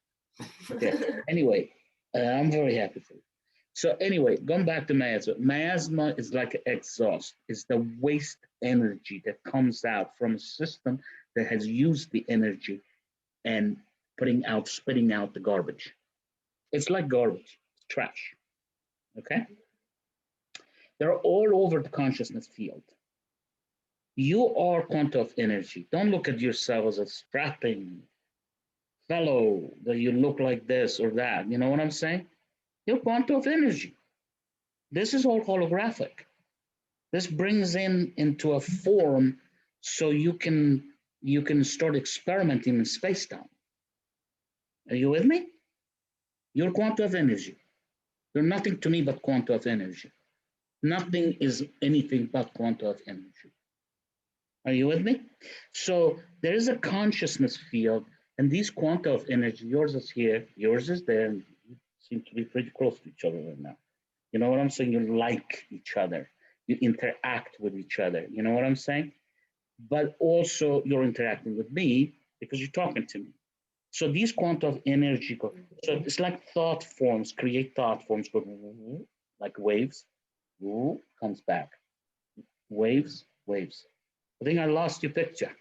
Okay. Anyway, I'm very happy for you. So anyway, going back to miasma. Miasma is like an exhaust. It's the waste energy that comes out from a system that has used the energy and spitting out the garbage. It's like garbage, it's trash. Okay? They're all over the consciousness field. You are quantum of energy. Don't look at yourself as a strapping fellow that you look like this or that. You know what I'm saying? You're quantum of energy. This is all holographic. This brings into a form so you can start experimenting in space-time. Are you with me? You're quantum of energy. You're nothing to me but quantum of energy. Nothing is anything but quantum of energy. Are you with me? So there is a consciousness field, and these quanta of energy, yours is here, yours is there, and you seem to be pretty close to each other right now. You know what I'm saying? You like each other. You interact with each other. You know what I'm saying? But also you're interacting with me because you're talking to me. So these quanta of energy, so it's like thought forms, create thought forms, go like waves, comes back. Waves. I think I lost your picture.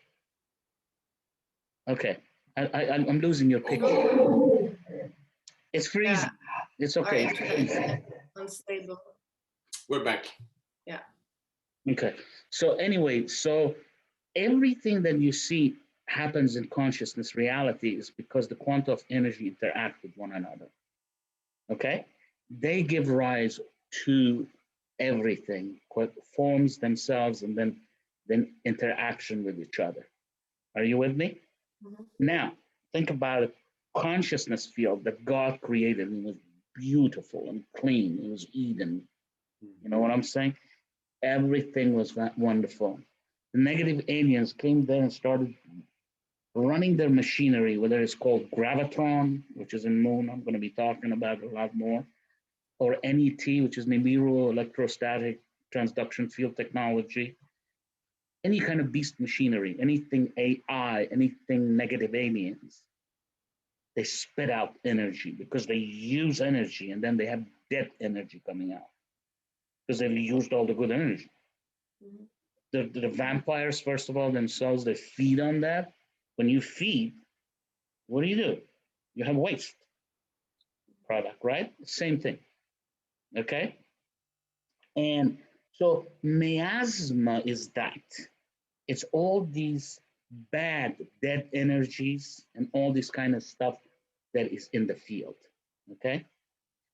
Okay, I'm losing your picture. It's freezing. Yeah. It's okay. It's unstable. We're back. Yeah. Okay. So anyway, so everything that you see happens in consciousness reality is because the quanta of energy interact with one another. Okay? They give rise to everything, forms themselves, and then interaction with each other. Are you with me? Mm-hmm. Now, think about a consciousness field that God created, and it was beautiful and clean. It was Eden. You know what I'm saying? Everything was wonderful. The negative aliens came there and started running their machinery, whether it's called gravitron, which is in Moon, I'm going to be talking about a lot more, or NET, which is Nibiru electrostatic transduction field technology. Any kind of beast machinery, anything AI, anything negative aliens, they spit out energy because they use energy, and then they have dead energy coming out because they've used all the good energy. The vampires, first of all, themselves, they feed on that. When you feed, what do? You have waste product, right? Same thing. Okay? And so miasma is that. It's all these bad, dead energies and all this kind of stuff that is in the field. Okay?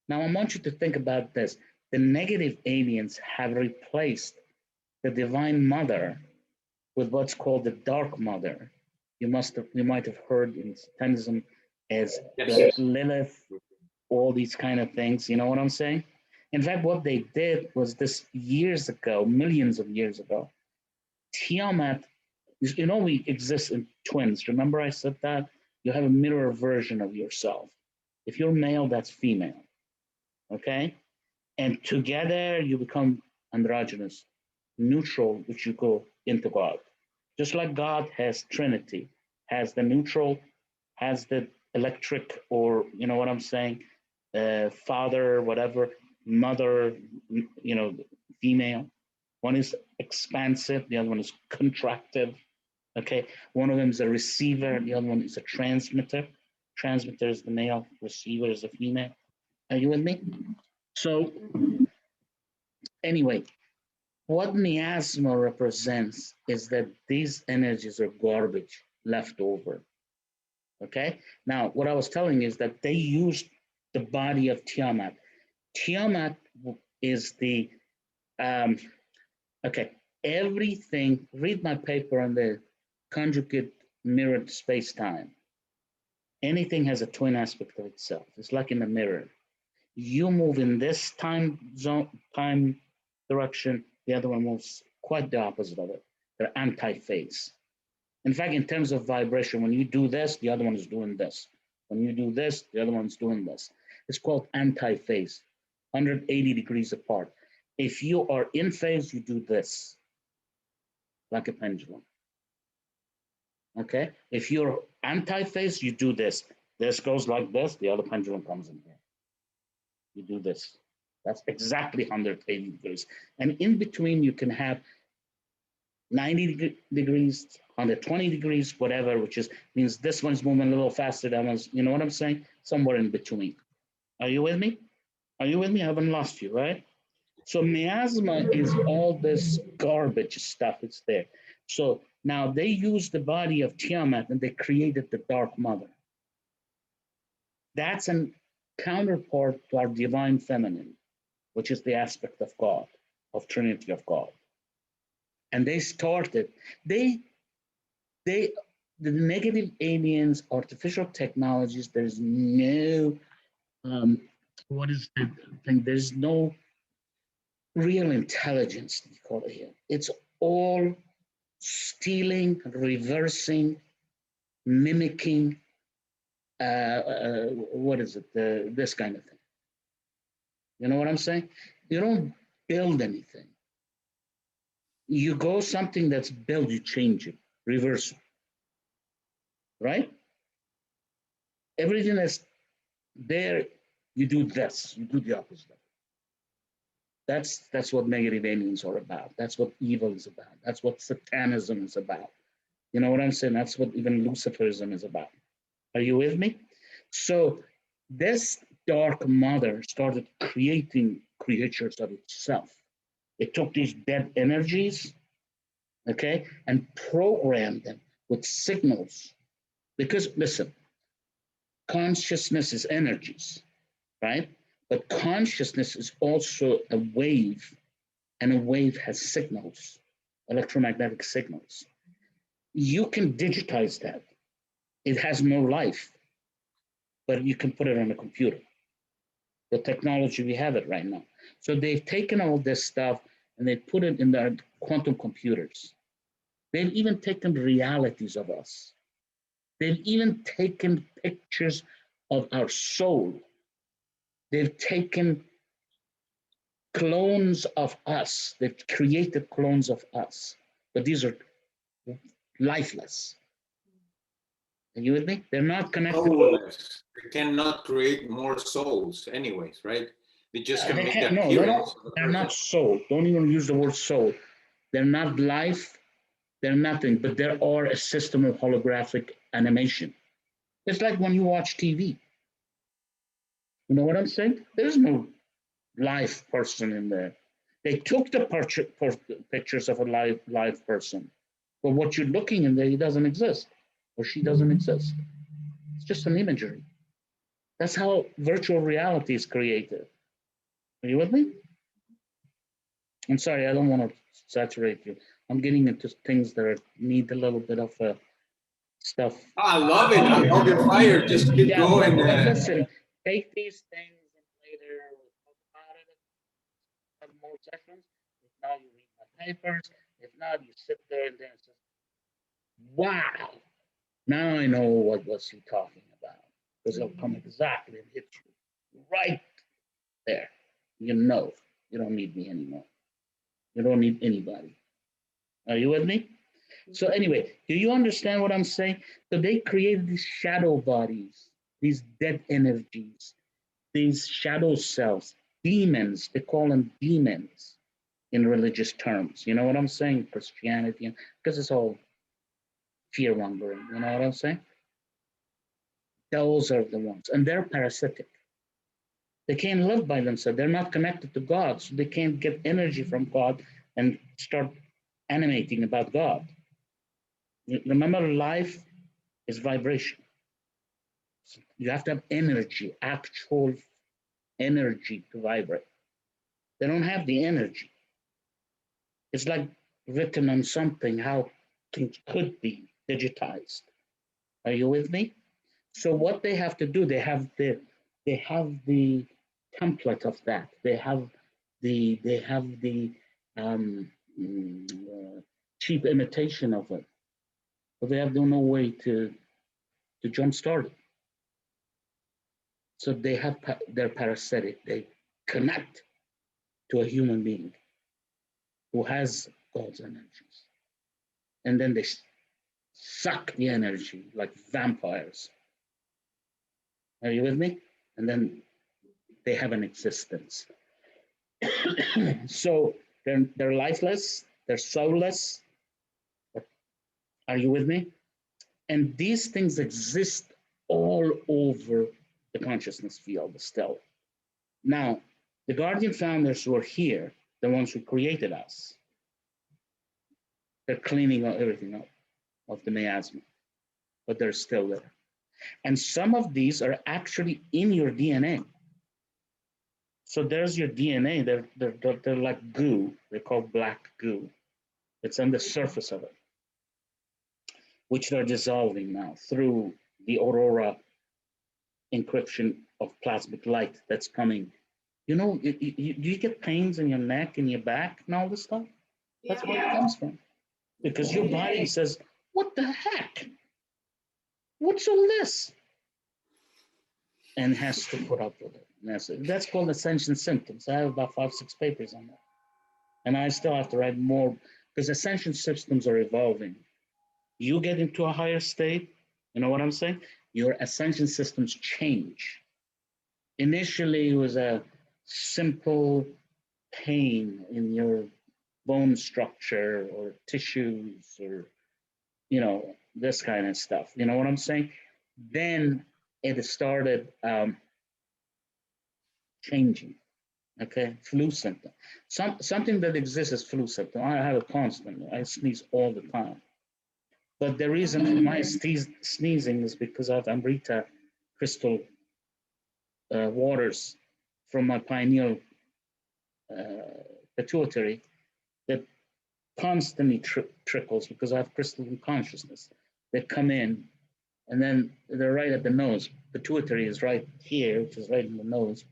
Now I want you to think about this. The negative aliens have replaced the Divine Mother with what's called the Dark Mother. You might have heard in Satanism as the Lilith, all these kind of things. You know what I'm saying? In fact, what they did was this years ago, millions of years ago. Tiamat, you know, we exist in twins. Remember I said that? You have a mirror version of yourself. If you're male, that's female. Okay? And together you become androgynous, neutral, which you go into God. Just like God has Trinity, has the neutral, has the electric, or you know what I'm saying, father, whatever, mother, you know, female. One is expansive, the other one is contractive. Okay, one of them is a receiver, the other one is a transmitter. Transmitter is the male, receiver is the female. Are you with me? So anyway, what miasma represents is that these energies are garbage left over. Okay? Now, what I was telling you is that they used the body of Tiamat. Tiamat is the, okay, everything, read my paper on the conjugate mirrored space-time. Anything has a twin aspect of itself. It's like in a mirror. You move in this time zone, time direction, the other one moves quite the opposite of it. They're anti-phase. In fact, in terms of vibration, when you do this, the other one is doing this. When you do this, the other one's doing this. It's called anti-phase, 180 degrees apart. If you are in phase, you do this, like a pendulum. Okay? If you're anti-phase, you do this. This goes like this, the other pendulum comes in here. You do this. That's exactly 180 degrees. And in between, you can have 90 degrees, 120 degrees, whatever, which is means this one's moving a little faster, that one's, you know what I'm saying? Somewhere in between. Are you with me? Are you with me? I haven't lost you, right? So miasma is all this garbage stuff. It's there. So now they use the body of Tiamat and they created the Dark Mother. That's a counterpart to our divine feminine, which is the aspect of God, of Trinity of God. And they started, the negative aliens, artificial technologies, there's no, what is the thing? There's no real intelligence, we call it here. It's all stealing, reversing, mimicking, what is it? This kind of thing. You know what I'm saying? You don't build anything. You go something that's built, you change it, reverse it, right? Everything that's there, you do this, you do the opposite. That's what negative aliens are about. That's what evil is about. That's what satanism is about. You know what I'm saying? That's what even Luciferism is about. Are you with me? So this Dark Mother started creating creatures of itself. It took these dead energies, okay, and programmed them with signals. Because listen, consciousness is energies, right? But consciousness is also a wave, and a wave has signals, electromagnetic signals. You can digitize that. It has no life, but you can put it on a computer. The technology, we have it right now. So they've taken all this stuff and they put it in their quantum computers. They've even taken realities of us. They've even taken pictures of our soul. They've taken clones of us. They've created clones of us. But these are lifeless. Are you with me? They're not connected. Soulless. They cannot create more souls, anyways, right? They just can They make can't, the no, appearance of a they're person. not soul. Don't even use the word soul. They're not life. They're nothing, but there are a system of holographic animation. It's like when you watch TV. You know what I'm saying? There's no live person in there. They took the pictures of a live person, but what you're looking in there, he doesn't exist, or she doesn't exist. It's just an imagery. That's how virtual reality is created. Are you with me? I'm sorry, I don't want to saturate you. I'm getting into things that need a little bit of stuff. I love it. I love your fire. Just keep going. But listen, take these things and later we'll talk about it. Have more sessions. If not, you read my papers. If not, you sit there and then it's just, wow. Now I know what was he talking about. Because it'll come exactly and hit you right there. You know, you don't need me anymore. You don't need anybody. Are you with me? So anyway, do you understand what I'm saying? So they created these shadow bodies, these dead energies, these shadow selves, demons. They call them demons in religious terms. You know what I'm saying? Christianity, because it's all fear mongering. You know what I'm saying? Those are the ones, and they're parasitic. They can't live by themselves. They're not connected to God, so they can't get energy from God and start animating about God. Remember, life is vibration. You have to have energy, actual energy to vibrate. They don't have the energy. It's like written on something how things could be digitized. Are you with me? So what they have to do, they have the template of that. They have the cheap imitation of it, but they have no way to jumpstart it. So they're parasitic. They connect to a human being who has God's energies, and then they suck the energy like vampires. Are you with me? And then they have an existence. So they're lifeless, they're soulless. Are you with me? And these things exist all over the consciousness field still. Now, the Guardian founders who are here, the ones who created us, they're cleaning everything up of the miasma, but they're still there. And some of these are actually in your DNA. So there's your DNA. They're like goo. They're called black goo. It's on the surface of it, which they're dissolving now through the aurora encryption of plasmic light that's coming. You know, do you get pains in your neck and your back and all this stuff? That's where it comes from. Because your body says, what the heck? What's all this? And has to put up with it. That's called Ascension Symptoms. I have about 5-6 papers on that. And I still have to write more because Ascension Symptoms are evolving. You get into a higher state, you know what I'm saying? Your ascension systems change. Initially, it was a simple pain in your bone structure or tissues or, you know, this kind of stuff. You know what I'm saying? Then it started changing. Okay, flu symptom. Something that exists as flu symptom. I have it constantly. I sneeze all the time. But the reason for my sneezing is because of Amrita crystal waters from my pineal pituitary that constantly trickles because I have crystalline consciousness that come in and then they're right at the nose. Pituitary is right here, which is right in the nose.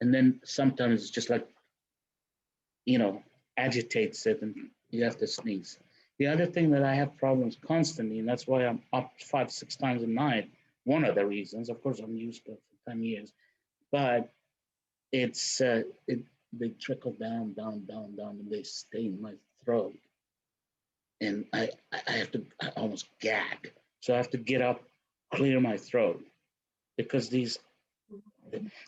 And then sometimes it's just like, you know, agitates it and you have to sneeze. The other thing that I have problems constantly, and that's why I'm up 5-6 times a night, one of the reasons, of course, I'm used to it for 10 years, but it's, they trickle down, and they stay in my throat. And I have to, I almost gag. So I have to get up, clear my throat, because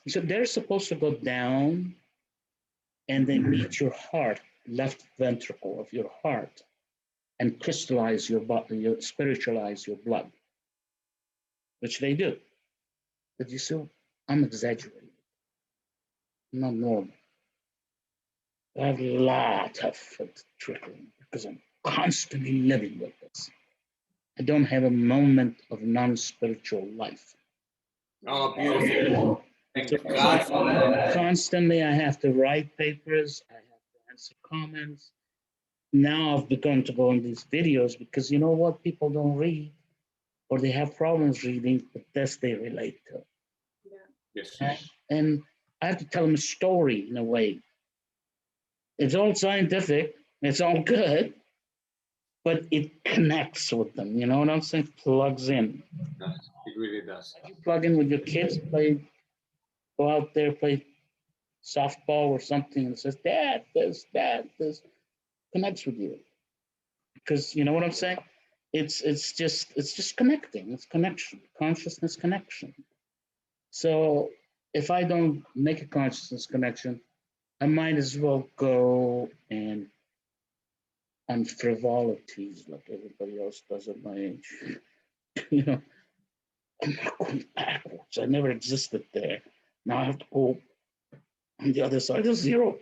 so they're supposed to go down and then meet your heart, left ventricle of your heart, and crystallize your body, spiritualize your blood, which they do. But you see, I'm exaggerating. I'm not normal. I have a lot of trickling because I'm constantly living with this. I don't have a moment of non-spiritual life. Oh, beautiful. Thank So God for that. constantly, I have to write papers. I have to answer comments. Now I've begun to go on these videos because you know what? People don't read, or they have problems reading, but this they relate to. Yes. And I have to tell them a story in a way. It's all scientific, it's all good, but it connects with them. You know what I'm saying? Plugs in. It really does. You plug in with your kids, go out there, play softball or something, and says, Dad, this, connects with you. Because you know what I'm saying? It's just connecting. It's connection, consciousness connection. So if I don't make a consciousness connection, I might as well go and on frivolities like everybody else does at my age. You know, I'm not going backwards. I never existed there. Now I have to go on the other side of zero.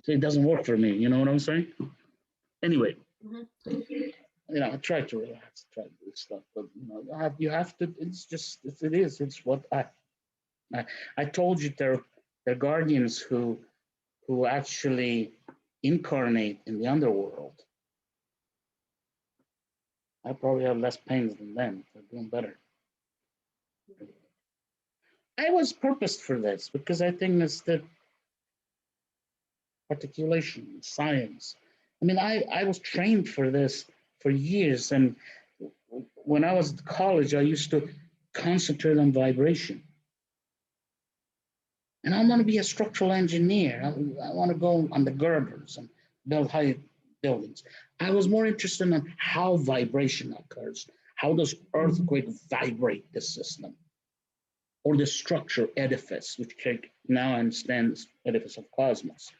It doesn't work for me. You know what I'm saying? Anyway, you know, I try to relax, try to do stuff, but you know, you have to. It's just it is. It's what I told you. They're guardians who actually incarnate in the underworld. I probably have less pains than them. They're doing better. I was purposed for this because I think it's the articulation, science. I mean, I was trained for this for years. And when I was at college, I used to concentrate on vibration. And I want to be a structural engineer. I want to go on the girders and build high buildings. I was more interested in how vibration occurs. How does earthquake vibrate the system? Or the structure edifice, which now understands edifice of cosmos.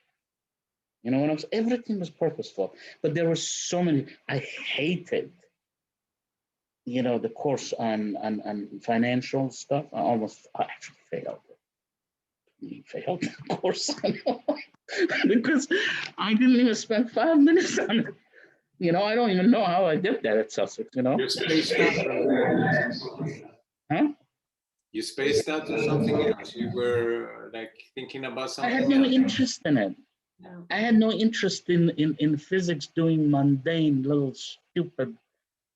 You know what I'm saying? Everything was purposeful, but there were so many. I hated, you know, the course on financial stuff. I actually failed. Failed the course because I didn't even spend 5 minutes on it. You know, I don't even know how I did that at Sussex. You know, You spaced out from there. huh? You spaced out or something else. You were like thinking about something I had no else. interest in it. No. I had no interest in physics doing mundane little stupid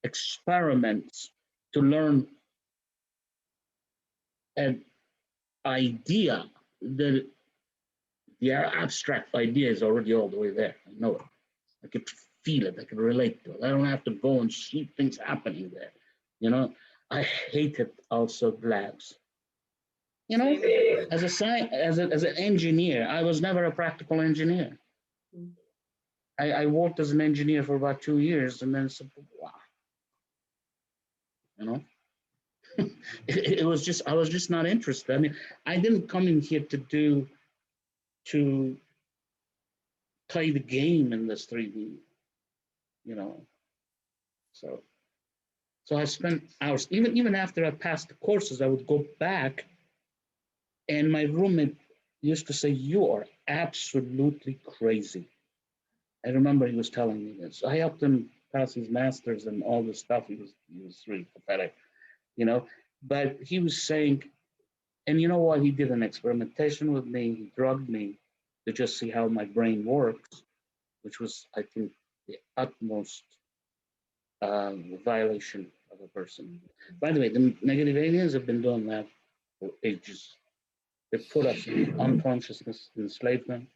experiments to learn an idea that the abstract idea is already all the way there. I know it. I could feel it. I could relate to it. I don't have to go and see things happening there. You know, I hated also labs. You know, as an engineer, I was never a practical engineer. I worked as an engineer for about 2 years, and then said, wow. You know, it was just, I was just not interested. I mean, I didn't come in here to play the game in this 3D, you know. So I spent hours, even after I passed the courses, I would go back, and my roommate used to say, "You are absolutely crazy." I remember he was telling me this. I helped him pass his master's and all this stuff. He was really pathetic, you know. But he was saying, and you know what? He did an experimentation with me. He drugged me to just see how my brain works, which was, I think, the utmost violation of a person. By the way, the negative aliens have been doing that for ages. They put us in unconsciousness, enslavement.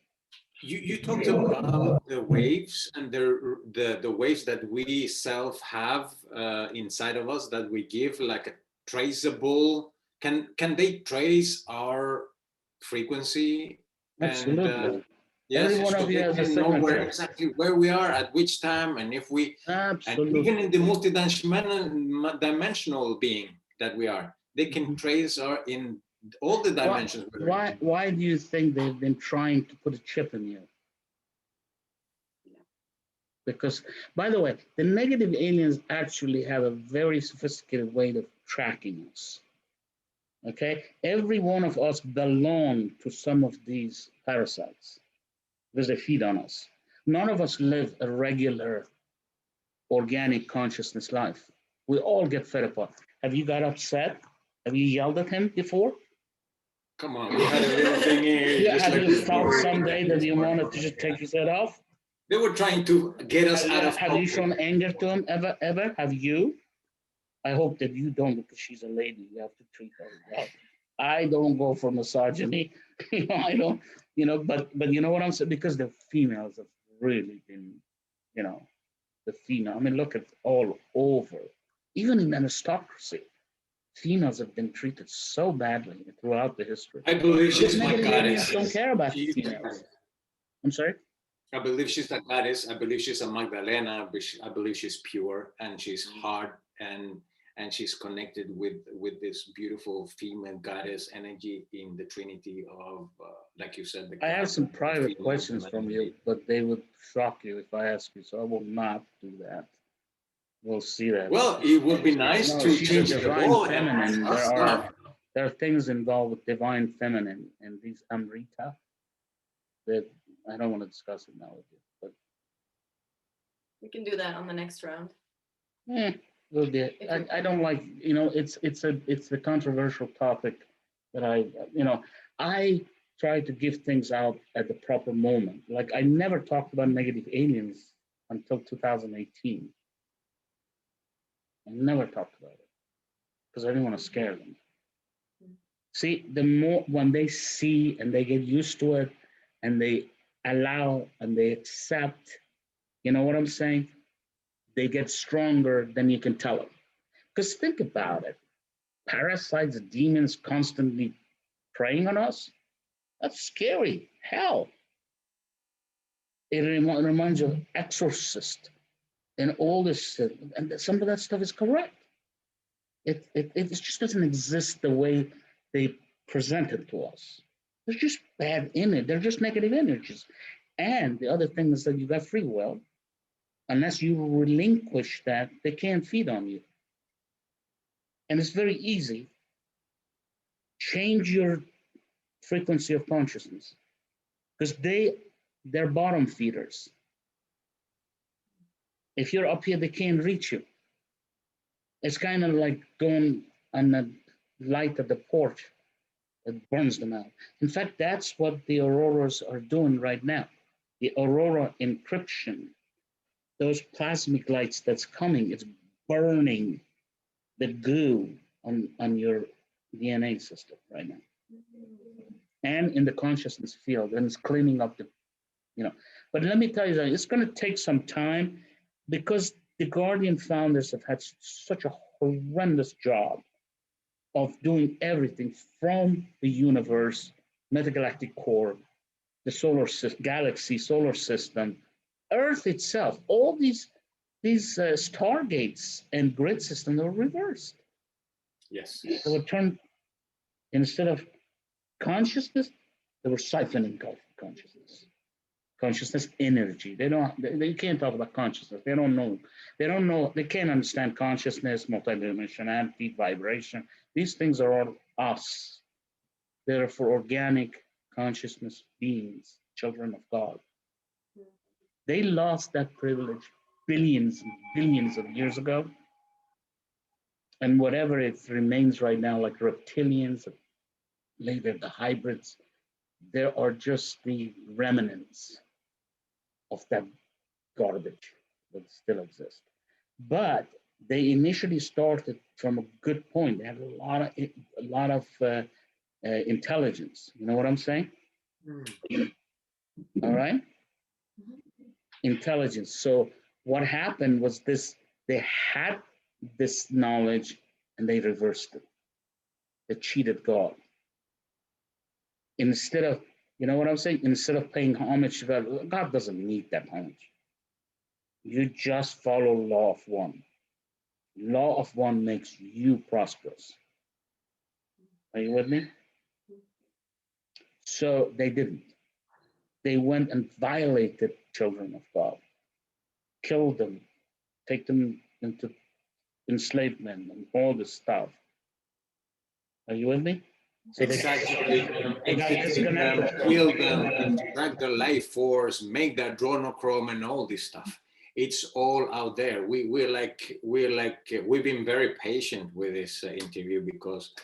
You talked about the waves and the waves that we self have inside of us that we give like a traceable. Can they trace our frequency? Absolutely. And yes, Every one so of you they has a can know signature. exactly where we are at which time, and if we, Absolutely. and even in the multidimensional being, that we are. They can trace our in all the dimensions. Why do you think they've been trying to put a chip in you? Because, by the way, the negative aliens actually have a very sophisticated way of tracking us. Okay, every one of us belong to some of these parasites because they feed on us. None of us live a regular organic consciousness life. We all get fed up. Have you got upset? Have you yelled at him before? Come on, we had a little thing here. Yeah, have you felt someday that you wanted to just take his head off? They were trying to get us out of. Have you shown anger to him ever? Have you? I hope that you don't, because she's a lady. You have to treat her well. I don't go for misogyny. I don't, but you know what I'm saying? Because the females have really been, the female. I mean, look at all over. Even in aristocracy, females have been treated so badly throughout the history. I believe she's my goddess. Don't care about females. I'm sorry? I believe she's a goddess. I believe she's a Magdalena. I believe she's pure and she's hard and she's connected with this beautiful female goddess energy in the Trinity of, like you said. I have some private questions from you, but they would shock you if I ask you, so I will not do that. We'll see that. Well, it would be nice to change the role. Feminine. There are things involved with divine feminine and these Amrita that I don't want to discuss it now with you, but we can do that on the next round. Will be. I don't like, it's a controversial topic that I try to give things out at the proper moment. Like, I never talked about negative aliens until 2018. I never talked about it because I didn't want to scare them. See, the more when they see and they get used to it and they allow and they accept, you know what I'm saying? They get stronger than you can tell them. Because think about it. Parasites, demons constantly preying on us. That's scary. Hell. It reminds you of Exorcist and all this. And some of that stuff is correct. It just doesn't exist the way they present it to us. There's just bad in it. They're just negative energies. And the other thing is that you got free will. Unless you relinquish that, they can't feed on you. And it's very easy. Change your frequency of consciousness. Because they're bottom feeders. If you're up here, they can't reach you. It's kind of like going on the light of the porch that burns them out. In fact, that's what the auroras are doing right now. The aurora encryption, those plasmic lights that's coming, it's burning the goo on your DNA system right now. And in the consciousness field, and it's cleaning up But let me tell you that it's going to take some time because the Guardian founders have had such a horrendous job of doing everything from the universe, metagalactic core, the solar system, galaxy, solar system, Earth itself, all these stargates and grid systems are reversed. Yes. They were turned, instead of consciousness, they were siphoning consciousness. Consciousness energy. They can't talk about consciousness. They don't know. They can't understand consciousness, multidimensionality, vibration. These things are all us. They're for organic consciousness beings, children of God. They lost that privilege billions and billions of years ago. And whatever it remains right now, like reptilians, later the hybrids, there are just the remnants of that garbage that still exists. But they initially started from a good point. They had a lot of intelligence. You know what I'm saying? All right? Intelligence. So what happened was this, they had this knowledge and they reversed it. They cheated God. Instead of, you know what I'm saying? Instead of paying homage to God, God doesn't need that homage. You just follow law of one. Law of one makes you prosperous. Are you with me? So they didn't. They went and violated children of God, killed them, take them into enslavement and all this stuff. Are you with me? So Exactly. Kill them, extract their life force, make that adrenochrome and all this stuff. It's all out there. We've been very patient with this interview because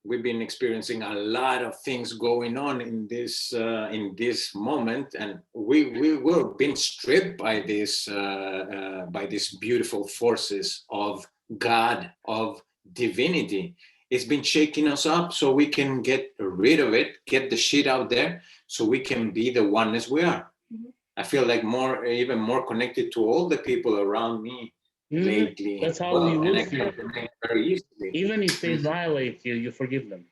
we've been experiencing a lot of things going on in this moment, and we were being stripped by these beautiful forces of God, of divinity. It's been shaking us up so we can get rid of it, get the shit out there, so we can be the oneness we are. Mm-hmm. I feel like even more connected to all the people around me lately. That's how we will feel. Very easily. Even if they violate you, you forgive them.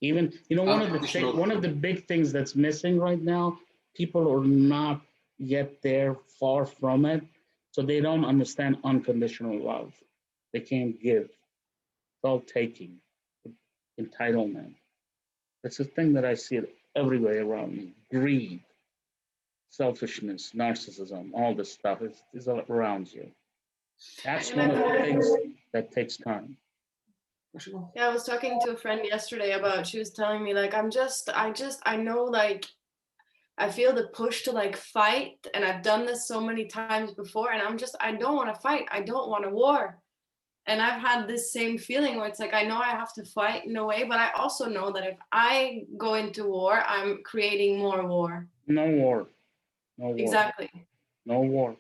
Even, one of the big things that's missing right now, people are not yet there, far from it, so they don't understand unconditional love. They can't give. It's all taking, entitlement. That's the thing that I see it everywhere around me. Greed, selfishness, narcissism, all this stuff is all around you. That's one of the things that takes time. Yeah, I was talking to a friend yesterday about, she was telling me, like, I know, like, I feel the push to, like, fight, and I've done this so many times before, and I don't want to fight. I don't want a war. And I've had this same feeling where it's like, I know I have to fight in a way, but I also know that if I go into war, I'm creating more war. No war. No war. Exactly. No war.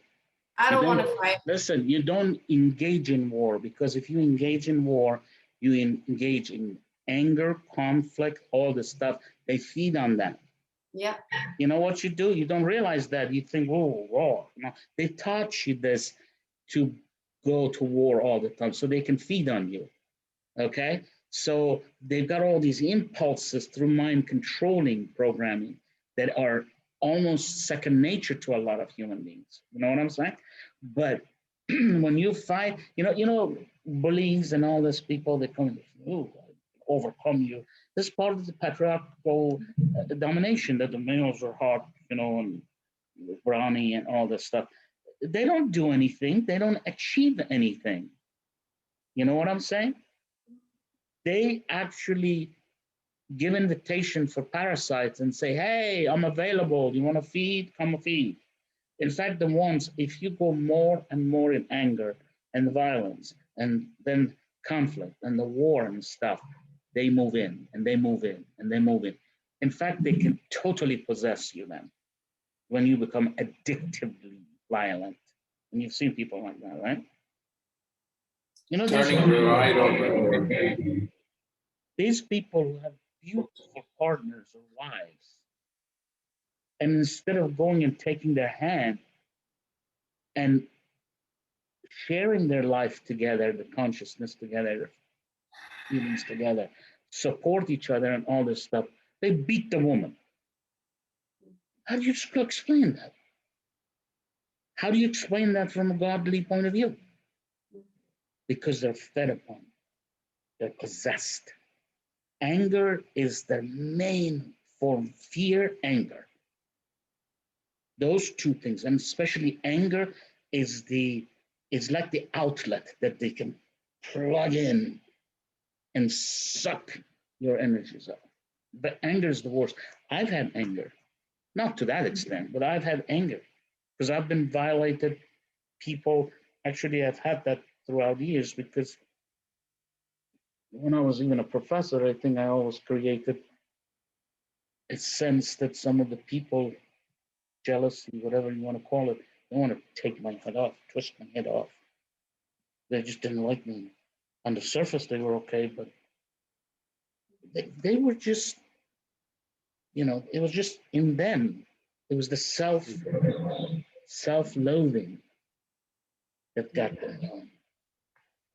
I don't want to fight. Listen, you don't engage in war, because if you engage in war, you engage in anger, conflict, all this stuff. They feed on that. Yeah. You know what you do? You don't realize that. You think, oh, war. No, they taught you this to go to war all the time so they can feed on you. Okay? So they've got all these impulses through mind controlling programming that are almost second nature to a lot of human beings. You know what I'm saying? But when you fight, bullies and all these people, they come and overcome you. This is part of the patriarchal domination, that the males are hot, and brawny and all this stuff. They don't do anything. They don't achieve anything. You know what I'm saying? They actually give invitation for parasites and say, hey, I'm available. You want to feed? Come feed. In fact, the ones, if you go more and more in anger and violence and then conflict and the war and stuff, they move in and they move in and they move in. In fact, they can totally possess you then when you become addictively violent. And you've seen people like that, right? These people who have beautiful partners or wives, and instead of going and taking their hand and sharing their life together, the consciousness together, feelings together, support each other and all this stuff, they beat the woman. How do you explain that? How do you explain that from a godly point of view? Because they're fed upon, they're possessed. Anger is their main form. Fear, anger. Those two things, and especially anger, is like the outlet that they can plug in and suck your energies up. But anger is the worst. I've had anger, not to that extent, but I've had anger because I've been violated. People, actually, I've had that throughout the years, because when I was even a professor, I think I always created a sense that some of the people, jealousy, whatever you want to call it, they want to take my head off, twist my head off. They just didn't like me. On the surface, they were okay, but they were just, it was just in them. It was the self-loathing that got them going.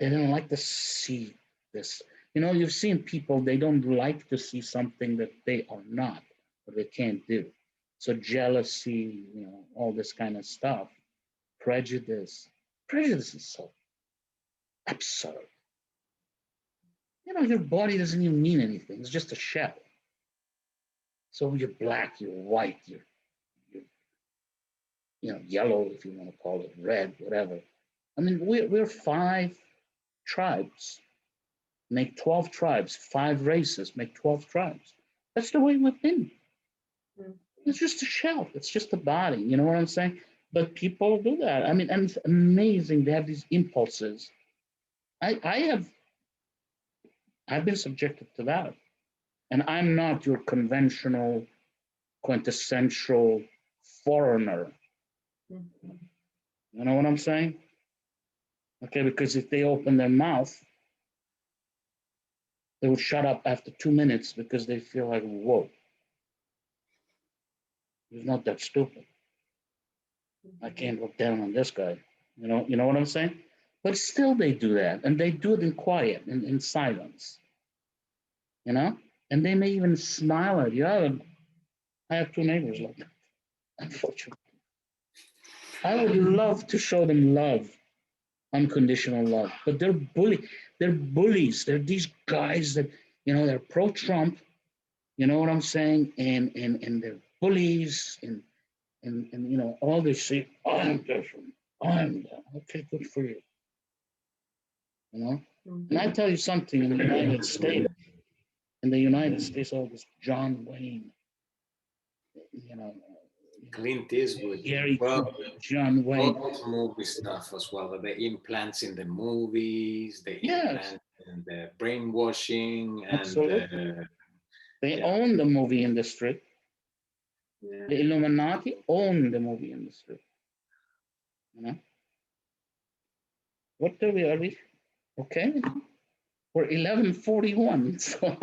They didn't like to see this. You've seen people, they don't like to see something that they are not, or they can't do. So jealousy, all this kind of stuff, prejudice, Prejudice is so absurd. You know, your body doesn't even mean anything. It's just a shell. So you're black, you're white, you're yellow, if you want to call it, red, whatever. I mean, we're 5 tribes, make 12 tribes, 5 races, make 12 tribes. That's the way we've been. It's just a shell. It's just a body. You know what I'm saying? But people do that. I mean, and it's amazing. They have these impulses. I've been subjected to that. And I'm not your conventional, quintessential foreigner. You know what I'm saying? Okay, because if they open their mouth, they would shut up after 2 minutes because they feel like, whoa, he's not that stupid. I can't look down on this guy. You know what I'm saying? But still they do that, and they do it in quiet, in silence. You know? And they may even smile at you. I have 2 neighbors like that, unfortunately. I would love to show them love, unconditional love, but they're bullies. They're these guys that, they're pro-Trump, you know what I'm saying? And they're bullies, and all this shit. I'm different. I'm that. Okay, good for you. You know? And I tell you something, in the United States, all this John Wayne, Clint Eastwood. Gary Well, Cooper, John Wayne. all those movie stuff as well. The implants in the movies, the Yes. implants and the brainwashing, and Absolutely. They own the movie industry. Yeah. The Illuminati own the movie industry. You know? What are we? Okay. We're 11:41. So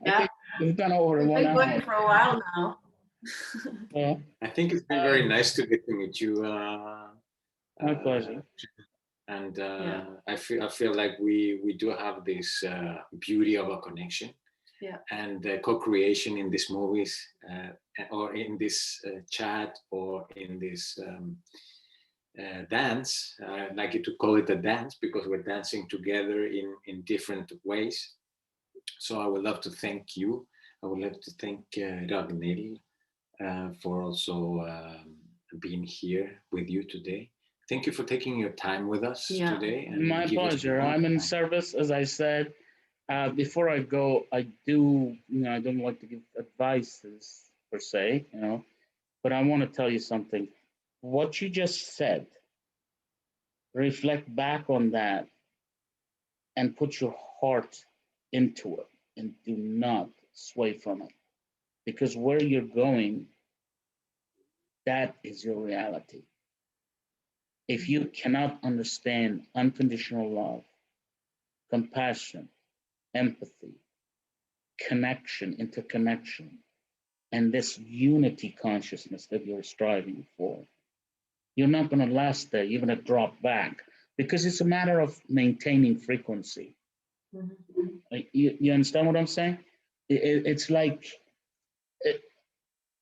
Yeah. we've gone over We've 1 been hour. going for a while now. Yeah. I think it's been very nice to get to meet you. My pleasure. And Yeah. I feel like we do have this beauty of a connection. Yeah. And co-creation in these movies, or in this chat, or in this dance. I like you to call it a dance because we're dancing together in different ways. So I would love to thank you. I would love to thank Ragnhild for also being here with you today. Thank you for taking your time with us today. And my pleasure. I'm in service, as I said. Before I go, I do, I don't like to give advices per se, but I want to tell you something. What you just said, reflect back on that and put your heart into it, and do not sway from it. Because where you're going, that is your reality. If you cannot understand unconditional love, compassion, empathy, connection, interconnection, and this unity consciousness that you're striving for, you're not going to last there. You're going to drop back, because it's a matter of maintaining frequency. You understand what I'm saying? It's like,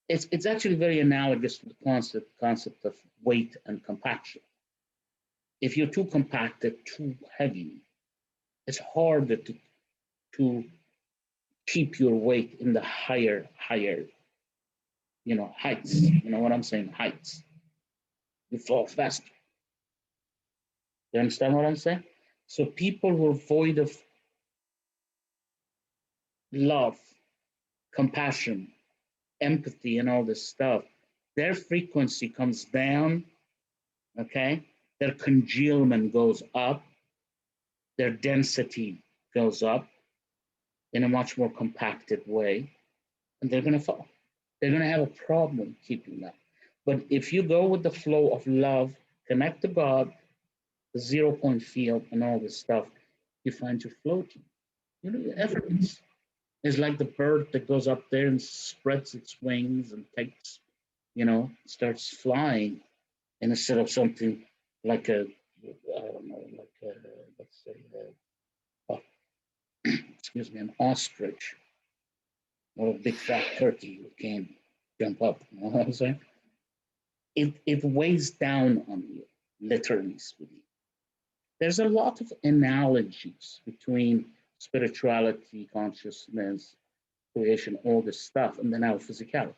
it's actually very analogous to the concept of weight and compaction. If you're too compacted, too heavy, it's harder to keep your weight in the higher, heights. You know what I'm saying? Heights. You fall faster. You understand what I'm saying? So people who are void of love, compassion, empathy, and all this stuff, their frequency comes down, okay? Their congealment goes up, their density goes up in a much more compacted way, and they're going to fall. They're going to have a problem keeping that. But if you go with the flow of love, connect to God, the 0-point field, and all this stuff, you find you floating. Effortless. It's like the bird that goes up there and spreads its wings and takes, starts flying, and instead of something like I don't know, let's say, excuse me, an ostrich or a big fat turkey who can't jump up. You know what I'm saying? It weighs down on you. literally speaking. There's a lot of analogies between spirituality, consciousness, creation, all this stuff, and then our physicality.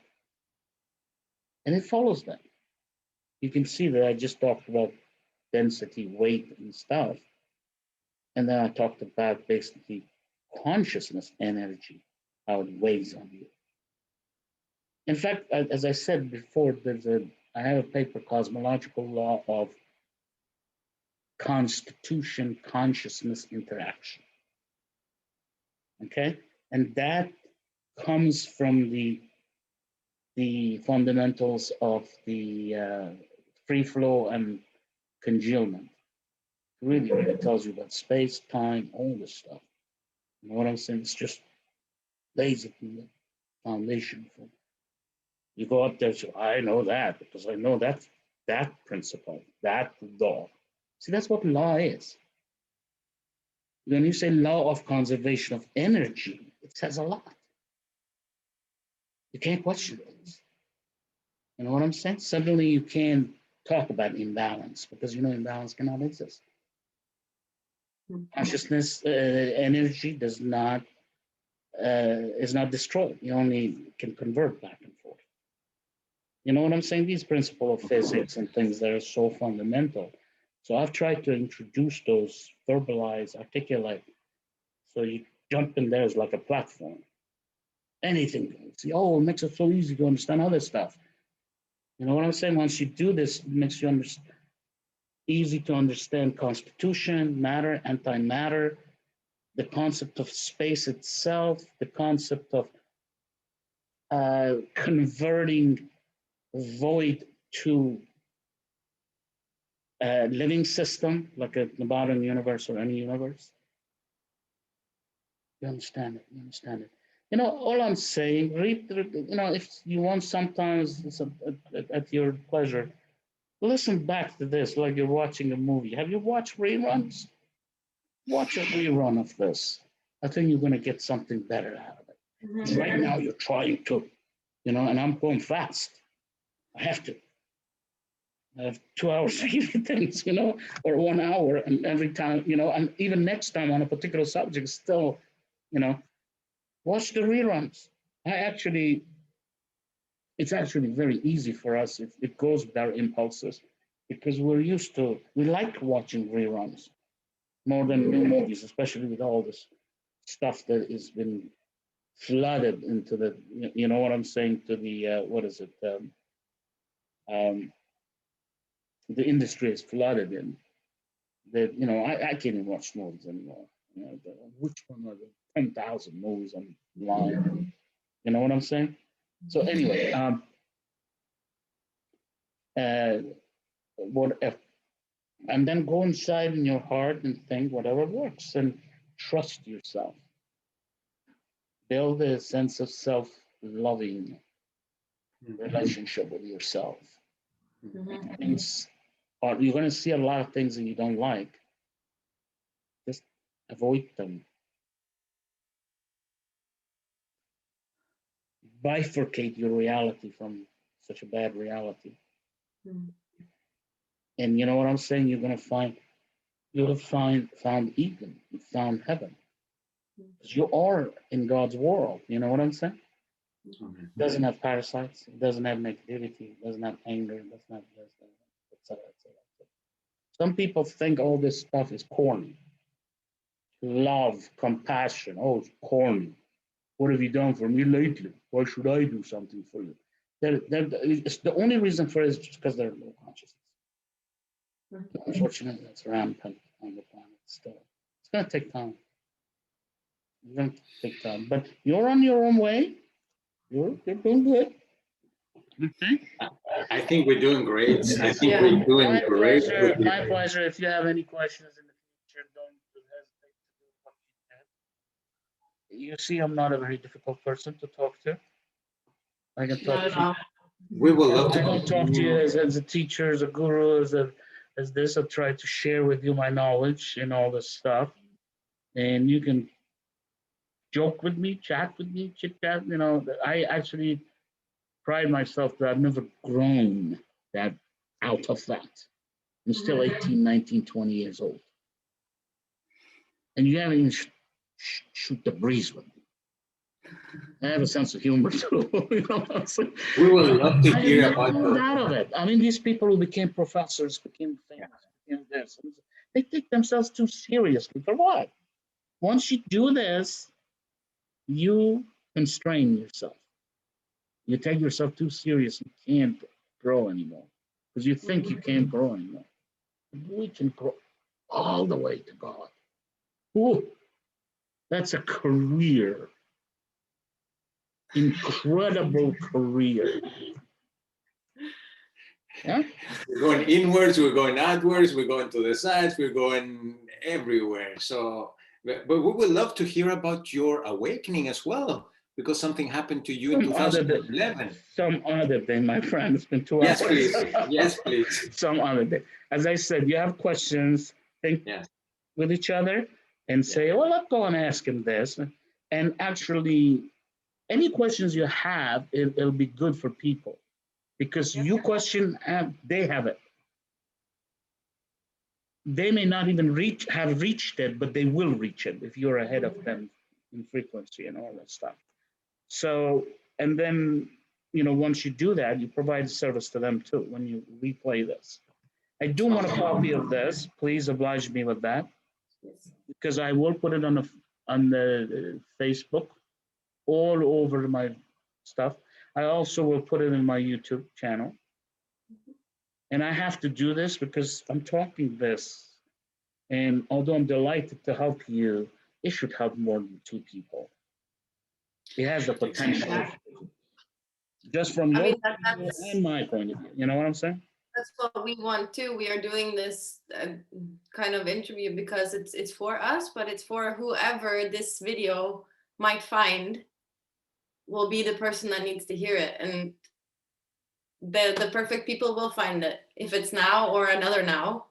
And it follows that. You can see that I just talked about density, weight, and stuff. And then I talked about basically consciousness, energy, how it weighs on you. In fact, as I said before, I have a paper, Cosmological Law of Constitution Consciousness Interaction. Okay? And that comes from the fundamentals of the free flow and congealment. Really, it tells you about space, time, all this stuff. You know what I'm saying? It's just basically the foundation for. You go up there, so I know that because I know that principle, that law. See, that's what law is. When you say law of conservation of energy, it says a lot. You can't question things. You know what I'm saying? Suddenly you can't talk about imbalance because you know imbalance cannot exist. Consciousness, energy is not destroyed. You only can convert back and forth. You know what I'm saying? These principles of physics and things that are so fundamental. So I've tried to introduce those, verbalize, articulate. So you jump in there as like a platform. Anything. See, it makes it so easy to understand other stuff. You know what I'm saying? Once you do this, it makes you easy to understand constitution, matter, antimatter, the concept of space itself, the concept of converting void to a living system, like the modern universe or any universe. You understand it, you understand it. You know, all I'm saying, read, you know, if you want sometimes, it's at your pleasure, listen back to this like you're watching a movie. Have you watched reruns? Watch a rerun of this. I think you're going to get something better out of it. Mm-hmm. Right now you're trying to, you know, and I'm going fast. I have to. I have 2 hours to give you things, you know, or 1 hour, and every time, you know, and even next time on a particular subject, still, you know, watch the reruns. It's actually very easy for us. It goes with our impulses because we like watching reruns more than new movies, especially with all this stuff that has been flooded into the, you know what I'm saying, to the, the industry is flooded in. That, you know, I can't even watch movies anymore. You know, which one are the 10,000 movies online? You know what I'm saying? So anyway, whatever, and then go inside in your heart and think whatever works and trust yourself. Build a sense of self-loving relationship with yourself. Mm-hmm. Things, or you're going to see a lot of things that you don't like. Just avoid them. Bifurcate your reality from such a bad reality. Mm. And you know what I'm saying? You'll have found Eden, you found heaven. Because you are in God's world. You know what I'm saying? Mm-hmm. It doesn't have parasites, it doesn't have negativity, it doesn't have anger, it doesn't have this, etc., etc. Some people think all this stuff is corny. Love, compassion, it's corny. What have you done for me lately? Why should I do something for you? It's the only reason for it is just because they're low consciousness. Mm-hmm. Unfortunately, that's rampant on the planet still. It's going to take time. It's going to take time. But you're on your own way. You're doing good. Okay. I think we're doing great. I think we're doing great. My pleasure. If you have any questions in the future, don't hesitate to do what you can. You see, I'm not a very difficult person to talk to. I can talk to you. We will love to talk to you as a teacher, as a guru, as this. I'll try to share with you my knowledge and all this stuff. And you can joke with me, chat with me, chit chat. You know, I actually pride myself that I've never grown that out of that. You're still 18, 19, 20 years old. And you haven't even shoot the breeze with me. I have a sense of humor too. You know what I'm saying? We will love to I hear have about no doubt of it. I mean, these people who became professors, became famous, became this. They take themselves too seriously. For what? Once you do this, you constrain yourself. You take yourself too serious, you can't grow anymore. Because you think you can't grow anymore. We can grow all the way to God. Ooh, that's a career. Incredible career. Yeah? We're going inwards, we're going outwards, we're going to the sides, we're going everywhere. So, but we would love to hear about your awakening as well, because something happened to you in 2011. Some other day, my friend. It's been 2 Yes, hours. please. Yes, please. Some other day. As I said, you have questions, think with each other and say, well, let's go and ask him this. And actually, any questions you have, it'll be good for people. Because you question, they have it. They may not even have reached it, but they will reach it if you're ahead of them in frequency and all that stuff. So, and then, you know, once you do that, you provide service to them too when you replay this. I do want a copy of this. Please oblige me with that, because I will put it on the Facebook all over my stuff. I also will put it in my YouTube channel. And I have to do this because I'm talking this. And although I'm delighted to help you, it should help more than 2 people. It has the potential, just from your and my point of view. You know what I'm saying? That's what we want too. We are doing this kind of interview because it's for us, but it's for whoever this video might find will be the person that needs to hear it. And the perfect people will find it. If it's now or another now,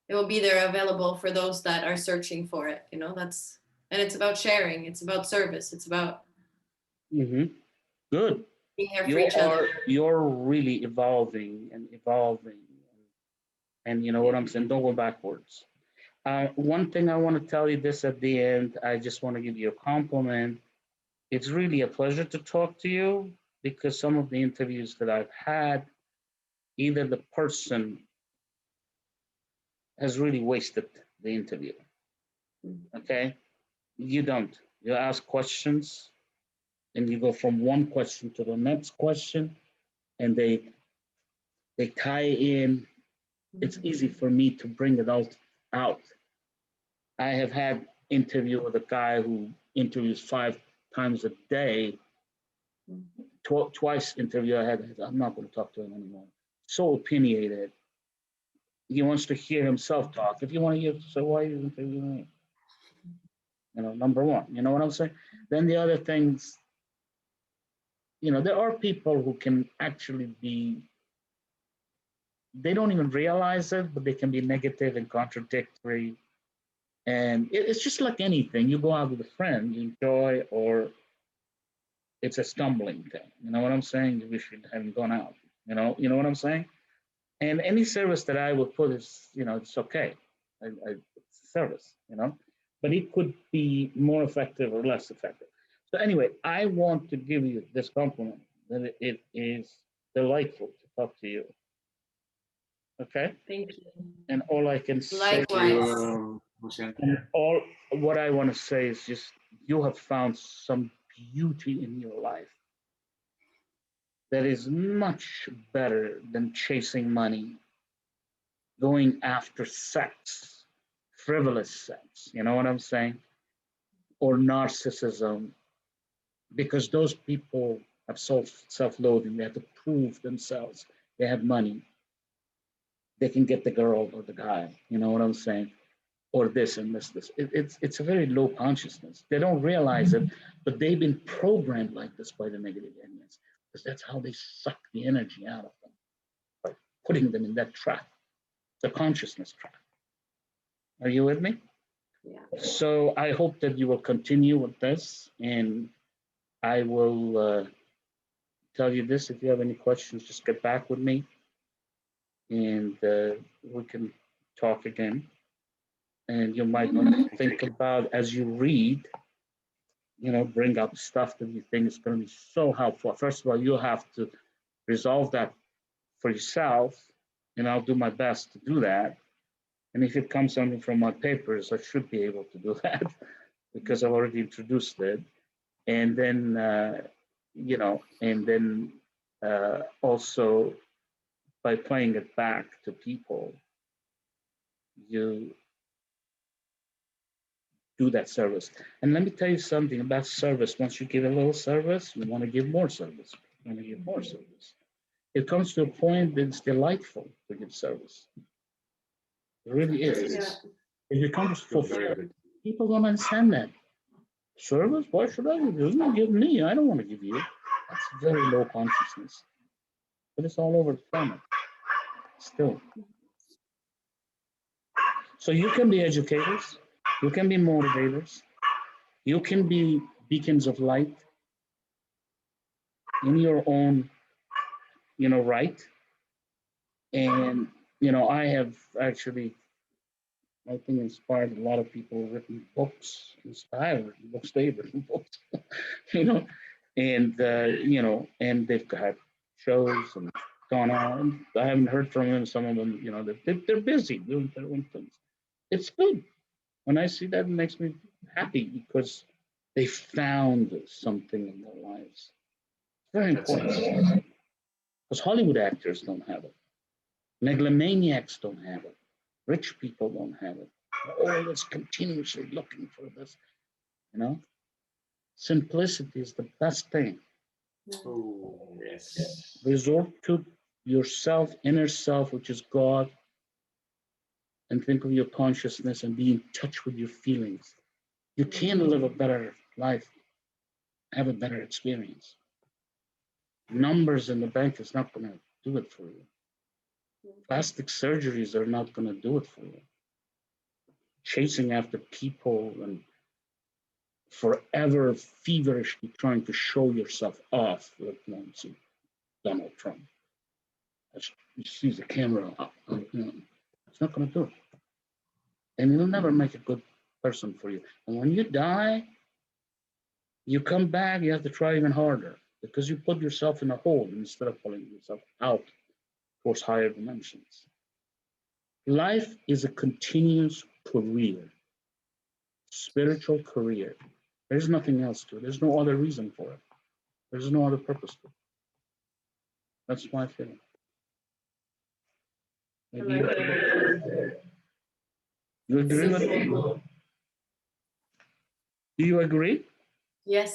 it will be there available for those that are searching for it. You know, and it's about sharing. It's about service. It's about Good. being here for each other. You're really evolving. And you know what I'm saying? Don't go backwards. One thing I want to tell you this at the end, I just want to give you a compliment. It's really a pleasure to talk to you, because some of the interviews that I've had, either the person has really wasted the interview. Okay? You don't. You ask questions and you go from one question to the next question, and they tie in. It's easy for me to bring it all out. I have had interview with a guy who interviews 5 times a day. Twice interview I had, I'm not going to talk to him anymore. So opinionated. He wants to hear himself talk. If you want to hear, so why are you interviewing me? You know, number one, you know what I'm saying? Then the other things, you know, there are people who can actually be, they don't even realize it, but they can be negative and contradictory. And it's just like anything. You go out with a friend, you enjoy, or it's a stumbling thing. You know what I'm saying? You wish you hadn't gone out. You know what I'm saying? And any service that I would put is, you know, it's okay. It's service, you know, but it could be more effective or less effective. So anyway, I want to give you this compliment that it is delightful to talk to you. Okay? Thank you. And all I can say, and all what I want to say is just, you have found some beauty in your life that is much better than chasing money, going after sex, frivolous sex, you know what I'm saying? Or narcissism, because those people have self-loathing. They have to prove themselves. They have money. They can get the girl or the guy, you know what I'm saying? Or this and this. It's a very low consciousness. They don't realize it, but they've been programmed like this by the negative energies, because that's how they suck the energy out of them, by putting them in that trap, the consciousness trap. Are you with me? Yeah. So I hope that you will continue with this, and I will tell you this. If you have any questions, just get back with me. and we can talk again. And you might want to think about as you read, bring up stuff that you think is going to be so helpful. First of all, you have to resolve that for yourself, and I'll do my best to do that. And if it comes something from my papers, I should be able to do that because I've already introduced it. And then, also by playing it back to people, you do that service. And let me tell you something about service. Once you give a little service, you want to give more service. You want to give more service. It comes to a point that it's delightful to give service. It really is. Yeah. It becomes fulfilling. People don't understand that. Service? Why should I give you? You give me. I don't want to give you. That's very low consciousness. But it's all over the planet. Still. So you can be educators. You can be motivators. You can be beacons of light in your own, right. And, I have actually, I think, inspired a lot of people, written books, inspired written books, they've written books, and, and they've had shows and gone on. I haven't heard from them. Some of them, they're busy doing their own things. It's good. When I see that, it makes me happy because they found something in their lives. Very important. Because Hollywood actors don't have it. Megalomaniacs don't have it. Rich people don't have it. They're always continuously looking for this, Simplicity is the best thing. Oh, yes. Resort to yourself, inner self, which is God, and think of your consciousness and be in touch with your feelings. You can live a better life, have a better experience. Numbers in the bank is not going to do it for you. Plastic surgeries are not going to do it for you. Chasing after people and forever feverishly trying to show yourself off, like Donald Trump. You see the camera up, it's not going to do it. And it'll never make a good person for you. And when you die, you come back, you have to try even harder because you put yourself in a hole instead of pulling yourself out towards higher dimensions. Life is a continuous career, spiritual career. There's nothing else to it. There's no other reason for it. There's no other purpose to it. That's my feeling. Maybe you agree with me? Do you agree? Yes,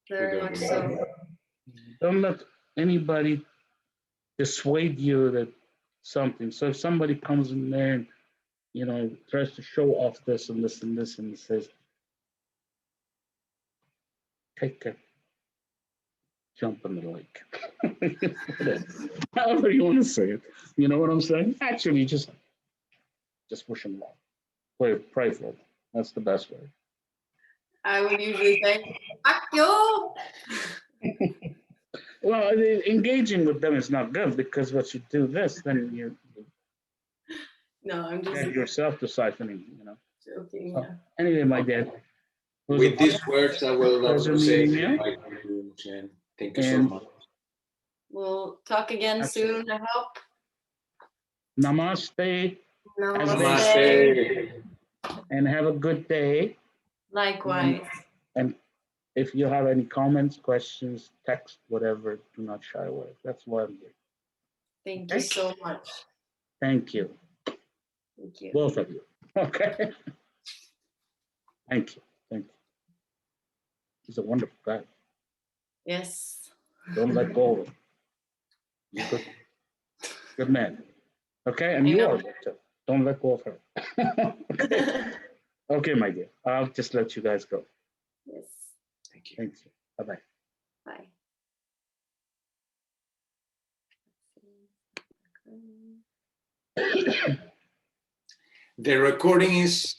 very much so. Don't let anybody dissuade you that something. So if somebody comes in there and tries to show off this and this and this and says, take a jump in the lake. However you want to say it. You know what I'm saying? Actually, just wish them luck. Pray for them. That's the best way. I would usually say, fuck you. Well, engaging with them is not good because once you do this, then you No, I'm just get yourself to siphoning, joking. So, Yeah. anyway, my dear. With these words, I will say goodbye to you, Mohsen. Thank you so much. We'll talk again soon, I hope. Namaste. Namaste. And have a good day. Likewise. And if you have any comments, questions, text, whatever, do not shy away. That's why I'm here. Thank you so much. Thank you. Thank you. Both of you. Okay. Thank you. Thank you. He's a wonderful guy. Yes. Don't let go of him. He's good. Good man. Okay, and you are good too. Don't let go of her. Okay. Okay, my dear. I'll just let you guys go. Yes. Thank you. Thank you. Bye-bye. Bye. The recording is